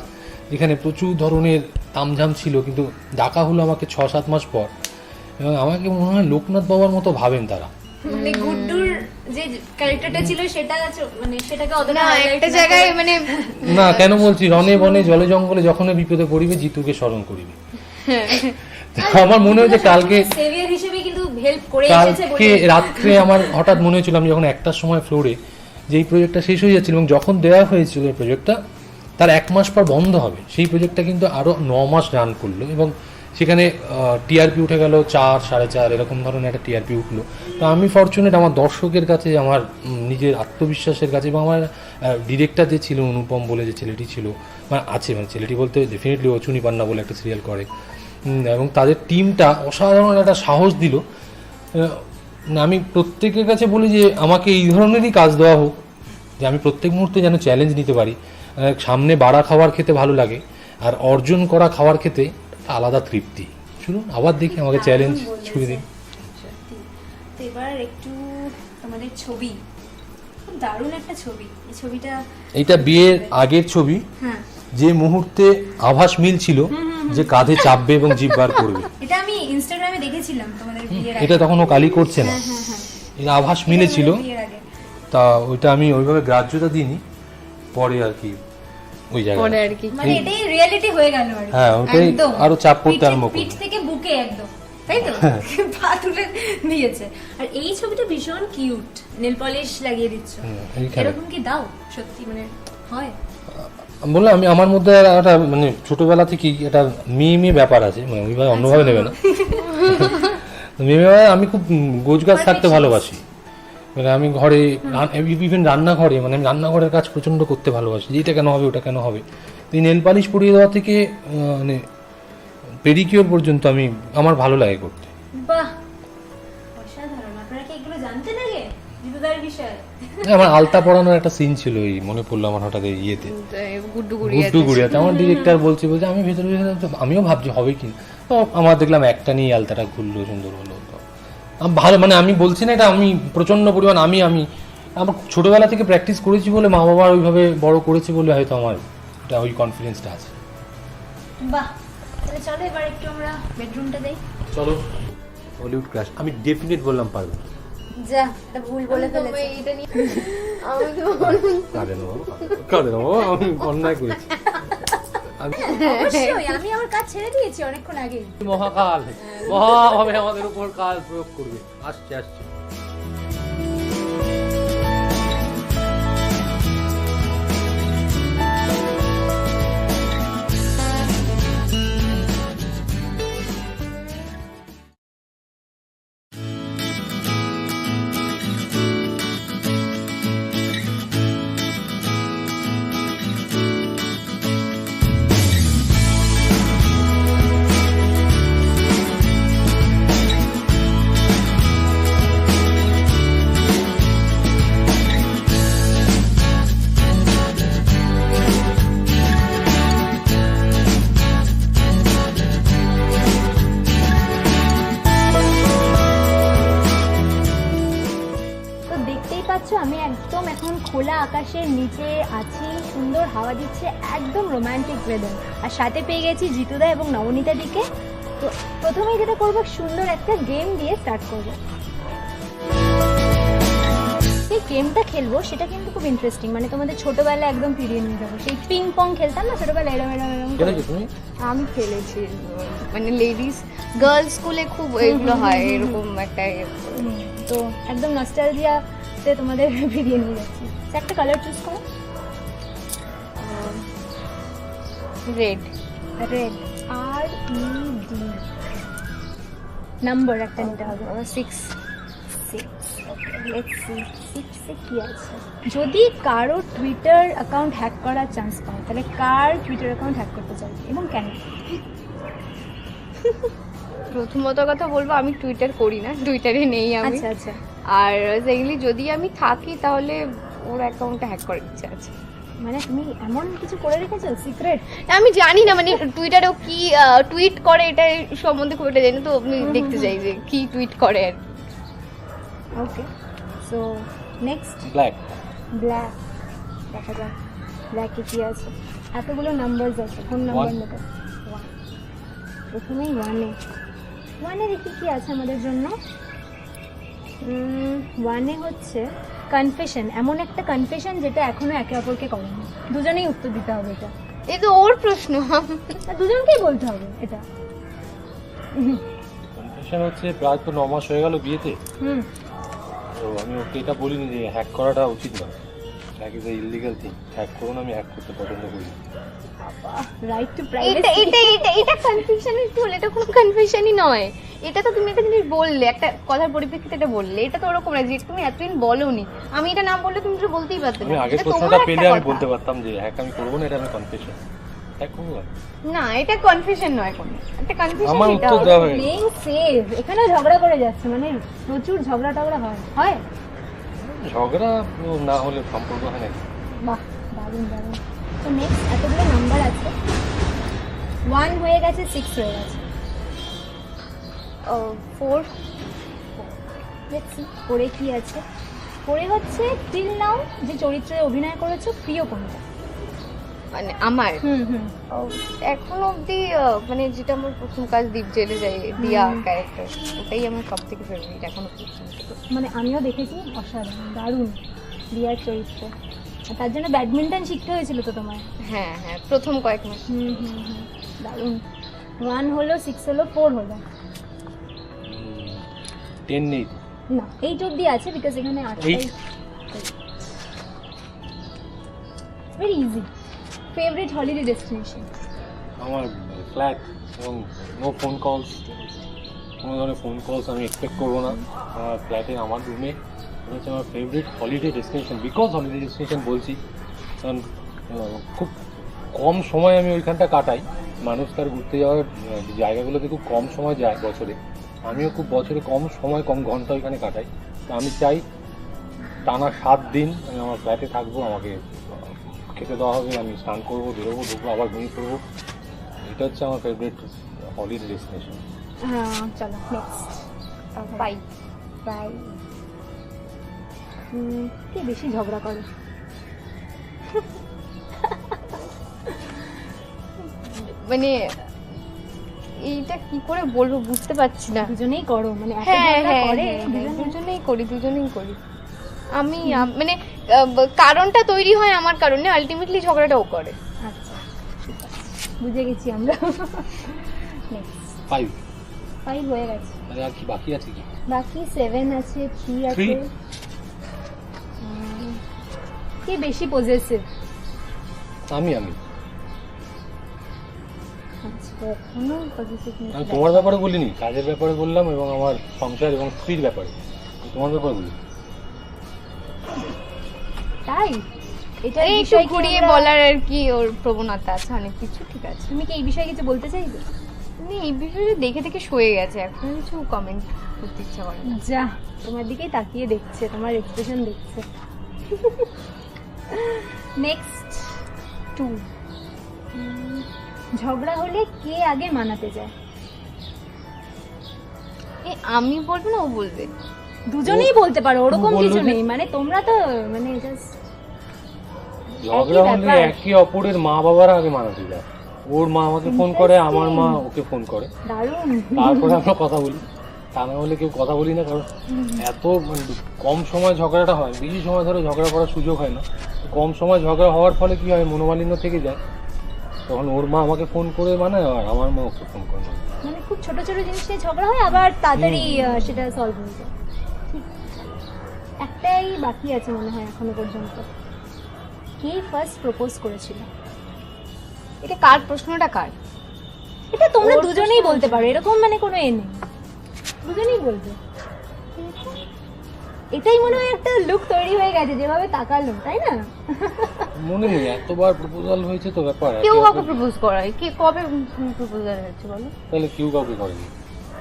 যেখানে প্রচুর ধরনের তামঝাম ছিল, কিন্তু ডাকা হলো আমাকে 6-7 মাস পর, এবং আমাকে মনে হয় লোকনাথ বাবার মতো ভাবেন তারা। মানে গুড্ডুর যে ক্যারেক্টারটা ছিল সেটা মানে সেটাকে অতটা না highlight একটা না জায়গায় করে- মানে না কেন বলছি, রনে বনে জলে জঙ্গলে যখন বিপদে পড়িবে জিতুকে স্মরণ করিবে। আমার মনে হয় যে কালকে সেভিয়ার হিসেবে কিন্তু হেল্প করে এসেছে কালকে বলে রাত্রে আমার হঠাৎ মনে হয়েছিল, আমি যখন 1টার সময় ফ্লোরে, যে এই প্রজেক্টটা শেষ হয়ে যাচ্ছিল, এবং যখন দেওয়া হয়েছিল এই প্রজেক্টটা তার 1 মাস পর বন্ধ হবে, সেই প্রজেক্টটা কিন্তু আরও 9 মাস রান করলো, এবং সেখানে টিআরপি উঠে গেল 4-4.5 এরকম ধরনের একটা টিআরপি উঠলো। তো আমি ফরচুনেট আমার দর্শকের কাছে, আমার নিজের আত্মবিশ্বাসের কাছে, এবং আমার ডিরেক্টর যে ছিল অনুপম বলে যে ছেলেটি ছিল, মানে আছে, মানে ছেলেটি বলতে ডেফিনেটলি অচুনি পান্না বলে একটা সিরিয়াল করে, এবং তাদের টিমটা অসাধারণ একটা সাহস দিল। আমি প্রত্যেকের কাছে বলি যে আমাকে এই ধরনেরই কাজ দেওয়া হোক, যে আমি প্রত্যেক মুহূর্তে যেন চ্যালেঞ্জ নিতে পারি। সামনে বাড়া খাবার খেতে ভালো লাগে, আর অর্জন করা খাবার খেতে একটা আলাদা তৃপ্তি। শুনুন আবার দেখি আমাকে চ্যালেঞ্জ ছুঁয়ে দিন। সত্যি। তো এবার একটু তোমাদের ছবি, খুব দারুণ একটা ছবি, এই ছবিটা এইটা বিয়ের আগের ছবি, হ্যাঁ যে মুহূর্তে আভাস মিলছিল যে কাঁধে চাপবে এবং জিভ বার করবে। এটা আমি ইনস্টাগ্রামে দেখেছিলাম তোমাদের বিয়ের আগে। এটা তখন ও কালি করছে না, হ্যাঁ হ্যাঁ হ্যাঁ, এটা আভাস মিলেছিল, এটা আমাদের বিয়ের আগে। তা ওইটা আমি ওইভাবে গ্রাহ্যতা দিইনি, পরে আর কি ওই পরে জায়গায় আর কি মানে এটাই রিয়েলিটি হয়ে গেল আর কি। হ্যাঁ, ওটাই একদম। আরো চাপ পড়তে পিঠে- আরম্ভ করলো। পিঠ থেকে বুকে একদম, তাই তো হ্যাঁ। পা তুলে দিয়েছে। আর এই ছবিটা ভীষণ কিউট, নেল পলিশ লাগিয়ে দিচ্ছ, এইখানে এরকম কি দাও সত্যি, মানে হয়? আমি বললাম আমি আমার মধ্যে একটা মানে ছোটবেলা থেকেই একটা মেয়ে ব্যাপার আছে, মানে ওইভাবে অন্যভাবে নেবে না। মেয়ে আমি খুব গোছগাছ থাকতে ভালোবাসি, মানে আমি ঘরে ইভেন রান্নাঘরে, মানে আমি রান্নাঘরের কাজ প্রচণ্ড করতে ভালোবাসি, যে এটা কেন হবে ওটা কেন হবে, তো এই নেল পালিশ পরিয়ে দেওয়া থেকে মানে পেডিকিওর পর্যন্ত আমার ভালো লাগে করতে। বাহ, অসাধারণ। আপনারা কি এগুলো জানতেন আগে জিতুদার বিষয়ে? আমার আলতা পরানোর একটা সিন ছিল, এই মনে পড়লো আমার হঠাৎ এই ইয়েতে গুড্ডু গুড্ডু গুড়িয়াতে আমার ডিরেক্টর বলছে আমি ভেতরে আমিও ভাবছি হবে কি, তো আমার দেখলাম একটা নিয়ে আলতাটা ঘুরলো, সুন্দর হলো। তো ভালো, মানে আমি বলছি না এটা আমি প্রচন্ড পরিমাণ আমি আমার ছোটবেলা থেকে প্র্যাকটিস করেছি বলে, মা বাবা ওইভাবে বড় করেছে বলে হয়তো আমার এটা ওই কনফিডেন্সটা আছে। বাহ, তাহলে চলো এবার একটু আমরা বেডরুমটা দেই। চলো। হলিউড ক্রাশ আমি ডেফিনেট বললাম পারবো। যা, এটা ভুল বলে ফেলেছি। এটা নিয়ে আমি তো কাঁদে নেবো আমি অন্যায় করেছি। অবশ্যই, আমি আমার কাজ ছেড়ে দিয়েছি অনেকক্ষণ আগে। মহাকাল মহাভাবে আমাদের উপর কাল প্রয়োগ করবে। আসছে। আমি একদম এখন খোলা আকাশের নিচে আছি, সুন্দর হাওয়া দিচ্ছে, একদম রোমান্টিক ওয়েদার, আর সাথে পেয়ে গেছি জিতুদা এবং নবনীতা দিকে। তো প্রথমেই যেটা করবো, সুন্দর একটা গেম দিয়ে স্টার্ট করবো। এই গেমটা খেলবো সেটা কিন্তু খুব ইন্টারেস্টিং, মানে তোমাদের ছোটবেলায় একদম ফিরিয়ে নিয়ে যাবো। সেই পিং পং খেলতাম না ছোটবেলায়, এরম আমি খেলেছি, মানে লেডিস গার্লস স্কুলে খুব এগুলো হয়, এরকম একটা তো একদম নস্টালজিয়াতে তোমাদের ফিরিয়ে নিয়ে যাচ্ছি। একটা কালার চুজ করো। রেড। RED নাম্বার একটা নিতে হবে। 6। লেটস সি 6 এ কি আছে। যদি কারো টুইটার অ্যাকাউন্ট হ্যাক করার চান্স পাও, তাহলে কার টুইটার অ্যাকাউন্ট হ্যাক করতে চাই এবং কেন? প্রথমত কথা বলবো, আমি টুইটার করি না, টুইটারে নেই আমি। আচ্ছা। আর সেকেন্ডলি, যদি আমি থাকি তাহলে ওর অ্যাকাউন্টটা হ্যাক করার ইচ্ছা আছে। মানে তুমি এমন কিছু করে রেখেছো সিক্রেট? আমি জানি না, মানে টুইটারেও কি টুইট করে এটা সম্বন্ধে খুব একটা জানি না, তো আমি দেখতে চাই যে কি টুইট করে আর কি। ওকে, সো নেক্সট ব্ল্যাক। দেখা যাক ব্ল্যাকে কি আছে। এতগুলো নাম্বারস আছে, কোন নাম্বার নেবে? 1। প্রথমেই 1 এ দেখি কি আছে আমাদের জন্য। 1 এ হচ্ছে কনফেশন, এমন একটা কনফেশন যেটা এখনো একে অপরকে করেনি। দুজনেই উত্তর দিতে হবে এটা। এই তো ওর প্রশ্ন, দুজনকেই বলতে হবে এটা। কনফেশন হচ্ছে প্রায় তো 9 মাস হয়ে গেল বিয়েতে, তো আমি ওকে এটা বলিনি যে হ্যাক করাটা উচিত নয়, hack is a illegal thing, hack করুন, আমি হ্যাক করতে পছন্দ করি। রাইট টু এটা প্রাইভেসি। এটা এটা এটা কনফেশনের টুল, এটা কোনো কনফেশনই নয়। এটা তো তুমি একটা জিনিস বললে, একটা কথার পরিপ্রেক্ষিতে এটা বললে, এটা তো ওরকম না যে তুমি এতদিন বলোনি, আমি এটা না বললে তুমি তো বলতেই পারতে আমি না। আগের এটা প্রশ্নটা তোমার পেলে একটা আমি কথা। বলতে পারতাম যে হ্যাক আমি করবো না, এটা আমি কনফেশন হ্যাক করবো না। না, এটা কনফেশন নয়, কোনো একটা কনফেশন। আমার এটা উত্তর দেওয়া হয়ে গেল। Playing save. এখানে ঝগড়া করে যাচ্ছে, মানে প্রচুর ঝগড়া টগড়া হয়। ঝগড়া না হলে সম্পর্ক হয় না। বাহ, দারুণ। তো নেক্সট এতগুলো নাম্বার আছে, 1 হয়ে গেছে, 6 হয়ে গেছে। 4। লেটস সি পরে কি আছে। পরে হচ্ছে টিল নাও যে চরিত্রে অভিনয় করেছো প্রিয় কোনটা? মানে আমার হুম এখন অবধি মানে যেটা আমার প্রথম কাজ দীপ জেলে যায়, দিয়া ক্যারেক্টার, ওটাই আমার সব থেকে ফেভারিট এখনো পর্যন্ত। মানে আমিও দেখেছি, অসাধারণ, দারুণ রিয়ার চরিত্র। আর তার জন্য ব্যাডমিন্টন শিখতে হয়েছিল তো তোমার? হ্যাঁ, প্রথম কয়েক মাস। দারুণ। 1 হলো, 6 হলো, 4 হলো। 10 নেই না, 8 অবধি আছে, বিকজ এখানে 8। Very easy. Favourite holiday destination? আমার ফ্ল্যাট, এবং নো ফোন কলস, কোনো ধরনের ফোন কলস আমি এক্সপেক্ট করবো না। আমার ফ্ল্যাটে, আমার রুমে, এটা হচ্ছে আমার favourite holiday destination. Because holiday destination বলছি কারণ খুব কম সময় আমি ওইখানটা কাটাই। মানুষ তার ঘুরতে যাওয়ার জায়গাগুলোতে খুব কম সময় যায় বছরে, আমিও খুব বছরে কম সময় কম ঘন্টা ওইখানে কাটাই। তো আমি চাই টানা 7 দিন আমি আমার ফ্ল্যাটে থাকবো, আমাকে খেতে দেওয়া হবে, আমি স্নান করবো, বেরোবো, ঢুকবো, আবার ঘুমিয়ে পড়বো। এটা হচ্ছে আমার ফেভারিট হলিডে ডেস্টিনেশন। হ্যাঁ চলো নেক্সট বাই বাই। কে বেশি ঝগড়া করে? মানে এইটা কি করে বলবো বুঝতে পারছি না। দুজনেই করো মানে এত হ্যাঁ ঝগড়া হ্যাঁ করে? দুজনেই করি আমি মানে কারণটা তৈরি হয় আমার কারণে, আলটিমেটলি ঝগড়াটাও করে। আচ্ছা ঠিক আছে, বুঝে গেছি আমরা। নেক্সট 5 5 হয়ে গেছে, আর কি বাকি আছে কি? বাকি 7 আছে, 3 আছে। 3? কে বেশি পজেসিভ? আমি আচ্ছা কখনো পজেসিভ আমি তোমার ব্যাপারে বলিনি, কাজের ব্যাপারে বললাম এবং আমার সংসার এবং স্ত্রীর ব্যাপারে। আমি তোমার ব্যাপারে বলি। তাই? এটা এই একটু ঘুরিয়ে বলার আর কি ওর প্রবণতা আছে অনেক কিছু। ঠিক আছে, তুমি কি এই বিষয়ে কিছু বলতে চাইবে? মানে এই বিষয়ে দেখে দেখে সয়ে গেছে, এখন কিছু কমেন্ট করতে ইচ্ছা করে না। যা, তোমার দিকেই তাকিয়ে দেখছে, তোমার এক্সপ্রেশন দেখছে। নেক্সট 2, ঝগড়া হলে কে আগে মানাতে যায়? আমি বলবো না ও বলবে? দুজনেই বলতে পারো, ওরকম বললো কিছু যে- নেই, মানে তোমরা তো মানে জাস্ট ঝগড়া হলে ব্যাপার। একে অপরের মা বাবারা আগে মানাতে যায়। ওর মা আমাকে ফোন করে, আমার মা ওকে ফোন করে, দারুণ। তারপরে আমরা কথা বলি। তা না হলে কেউ কথা বলি না, কারণ এত মানে কম সময় ঝগড়াটা হয়, বেশি সময় ধরে ঝগড়া করার সুযোগ হয় না। কম সময় ঝগড়া হওয়ার ফলে কি হয়, মনোমালিন্য থেকে যায়। তখন ওর মা আমাকে ফোন করে মানায়, আর আমার মা ওকে ফোন করে মানায়। মানে খুব ছোট ছোট জিনিসে ঝগড়া হয়, আবার তাড়াতাড়ি সেটা সলভ হয়ে যায়। ঠিক। একটাই বাকি আছে মনে হয় এখনো পর্যন্ত। কে ফার্স্ট প্রপোজ করেছিল? এটা কার প্রশ্নটা কার? এটা তোমরা ওর দুজনেই প্রশ্ন বলতে পারো, এরকম মানে কোনো এ নেই, দুজনেই বলবে। এটাই মনে হয় একটা লুক তৈরি হয়ে গেছে, যেভাবে তাকালো, তাই না? মনে নেই, এতবার প্রপোজাল হয়েছে তো ব্যাপার। কেউ একে কাউকে অপর- প্রপোজ করায়? কে কবে প্রপোজাল হয়েছে বলো? তাহলে কেউ কাউকে করেনি।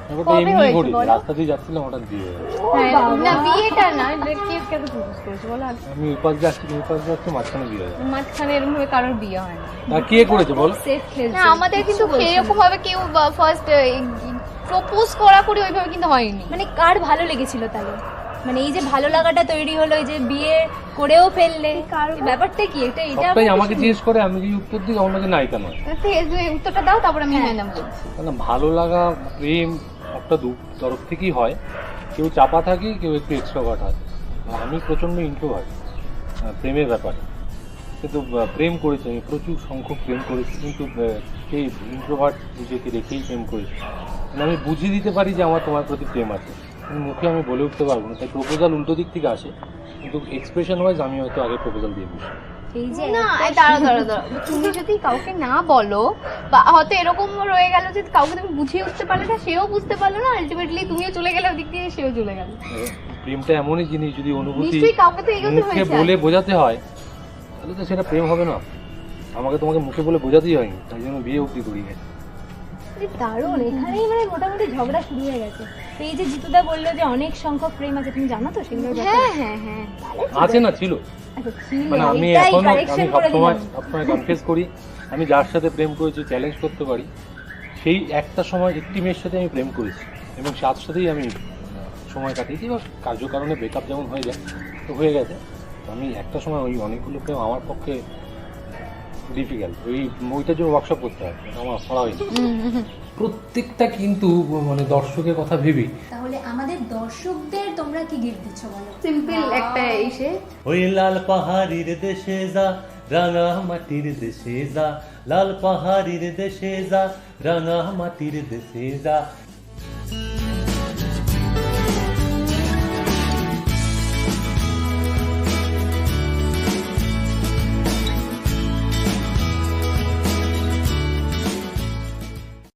ব্যাপারটা কবে এমনি হয়েছে ঘটেছে, বলো? রাস্তা দিয়ে যাচ্ছিলাম হঠাৎ দিয়ে গেল। হ্যাঁ, বাবা। না বিয়েটা না, কে কাকে প্রপোজ করেছে বলো? আর আমি ওই পাশ যাচ্ছি, ওই পাশ যাচ্ছি, মাঝখানে দিয়ে গেল। মাঝখানে এরকম ভাবে কারোর বিয়ে হয় না। আর কে করেছে বল? সেফ খেলছে। না আমাদের কিন্তু কিচ্ছু বলছে না। এরকম ভাবে কেউ ফার্স্ট প্রপোজ করা করে ওইভাবে কিন্তু হয়নি। মানে কার ভালো লেগেছিল তাহলে? মানে এই যে ভালো লাগাটা তৈরি হলো, এই যে বিয়ে করেও ফেললে, এই ব্যাপারটা কি? এটা সবটাই আমাকে জিজ্ঞেস করে, আমি যদি উত্তর দিই তখন নাকি নায়িকা নয়। তুমি উত্তরটা দাও, তারপর আমি হ্যাঁ। হ্যাঁ নাম বলছি। মানে ভালো লাগা, প্রেম একটা দু তরফ থেকেই হয়। কেউ চাপা থাকে, কেউ একটু এক্সট্রোভার্ট হয়। আর আমি প্রচণ্ড ইন্ট্রোভার্ট প্রেমের ব্যাপারে। কিন্তু প্রেম করেছি, আমি প্রচুর সংখ্যক প্রেম করেছি, কিন্তু সেই ইন্ট্রোভার্ট নিজেকে রেখেই প্রেম করেছি। মানে আমি বুঝিয়ে দিতে পারি যে আমার তোমার প্রতি প্রেম আছে, কিন্তু মুখে আমি বলে উঠতে পারবো না। তাই প্রপোজাল উল্টো দিক থেকে আসে, কিন্তু এক্সপ্রেশন ওয়াইজ আমি হয়তো আগে প্রপোজাল দিয়ে বসি। এই যে না দাঁড়া তুমি যদি কাউকে না বলো, বা হয়তো এরকম রয়ে গেল যে কাউকে তুমি বুঝিয়ে উঠতে পারলে না, সেও বুঝতে পারলো না, আলটিমেটলি তুমিও চলে গেলে ওদিক দিয়ে, সেও চলে গেল। প্রেমটা এমনই জিনিস, যদি অনুভূতি নিশ্চয়ই কাউকে তো এগোতে মুখে হয়েছে। বলে বোঝাতে হয়, তাহলে তো সেটা প্রেম হবে না। আমাকে তোমাকে মুখে বলে বোঝাতেই হয়নি, তাই জন্য বিয়ে অব্দি করি গেছে। দারুণ, এখানেই মানে মোটামুটি ঝগড়া শুরু হয়ে গেছে। তো এই যে জিতুদা বললো যে অনেক সংখ্যক প্রেম আছে, তুমি জানো তো সেগুলো? হ্যাঁ হ্যাঁ হ্যাঁ আছে না ছিল, আচ্ছা ছিল, মানে আমি এটাই এখনো correction আমি করে সবসময় দিলাম। সবসময় কনফেস করি, আমি যার সাথে প্রেম করেছি চ্যালেঞ্জ করতে পারি। সেই একটা সময় একটি মেয়ের সাথে আমি প্রেম করেছি এবং সাথ সাথেই আমি সময় কাটিয়েছি, বা কার্যকারণে ব্রেকআপ যেমন হয়ে যায় তো হয়ে গেছে। তো আমি একটা সময় ওই অনেকগুলো প্রেম আমার পক্ষে ডিফিকাল্ট, ওইটার জন্য ওয়ার্কশপ করতে হয়, এটা আমার করা হয়নি। প্রত্যেকটা কিন্তু মানে দর্শকের কথা ভেবে। তাহলে আমাদের দর্শকদের তোমরা কি গিফট দিচ্ছ বলো? সিম্পল একটা এসে ওই লাল পাহাড়ির দেশে যা, রাঙা মাটির দেশে যা, লাল পাহাড়ির দেশে যা, রাঙা মাটির দেশে যা,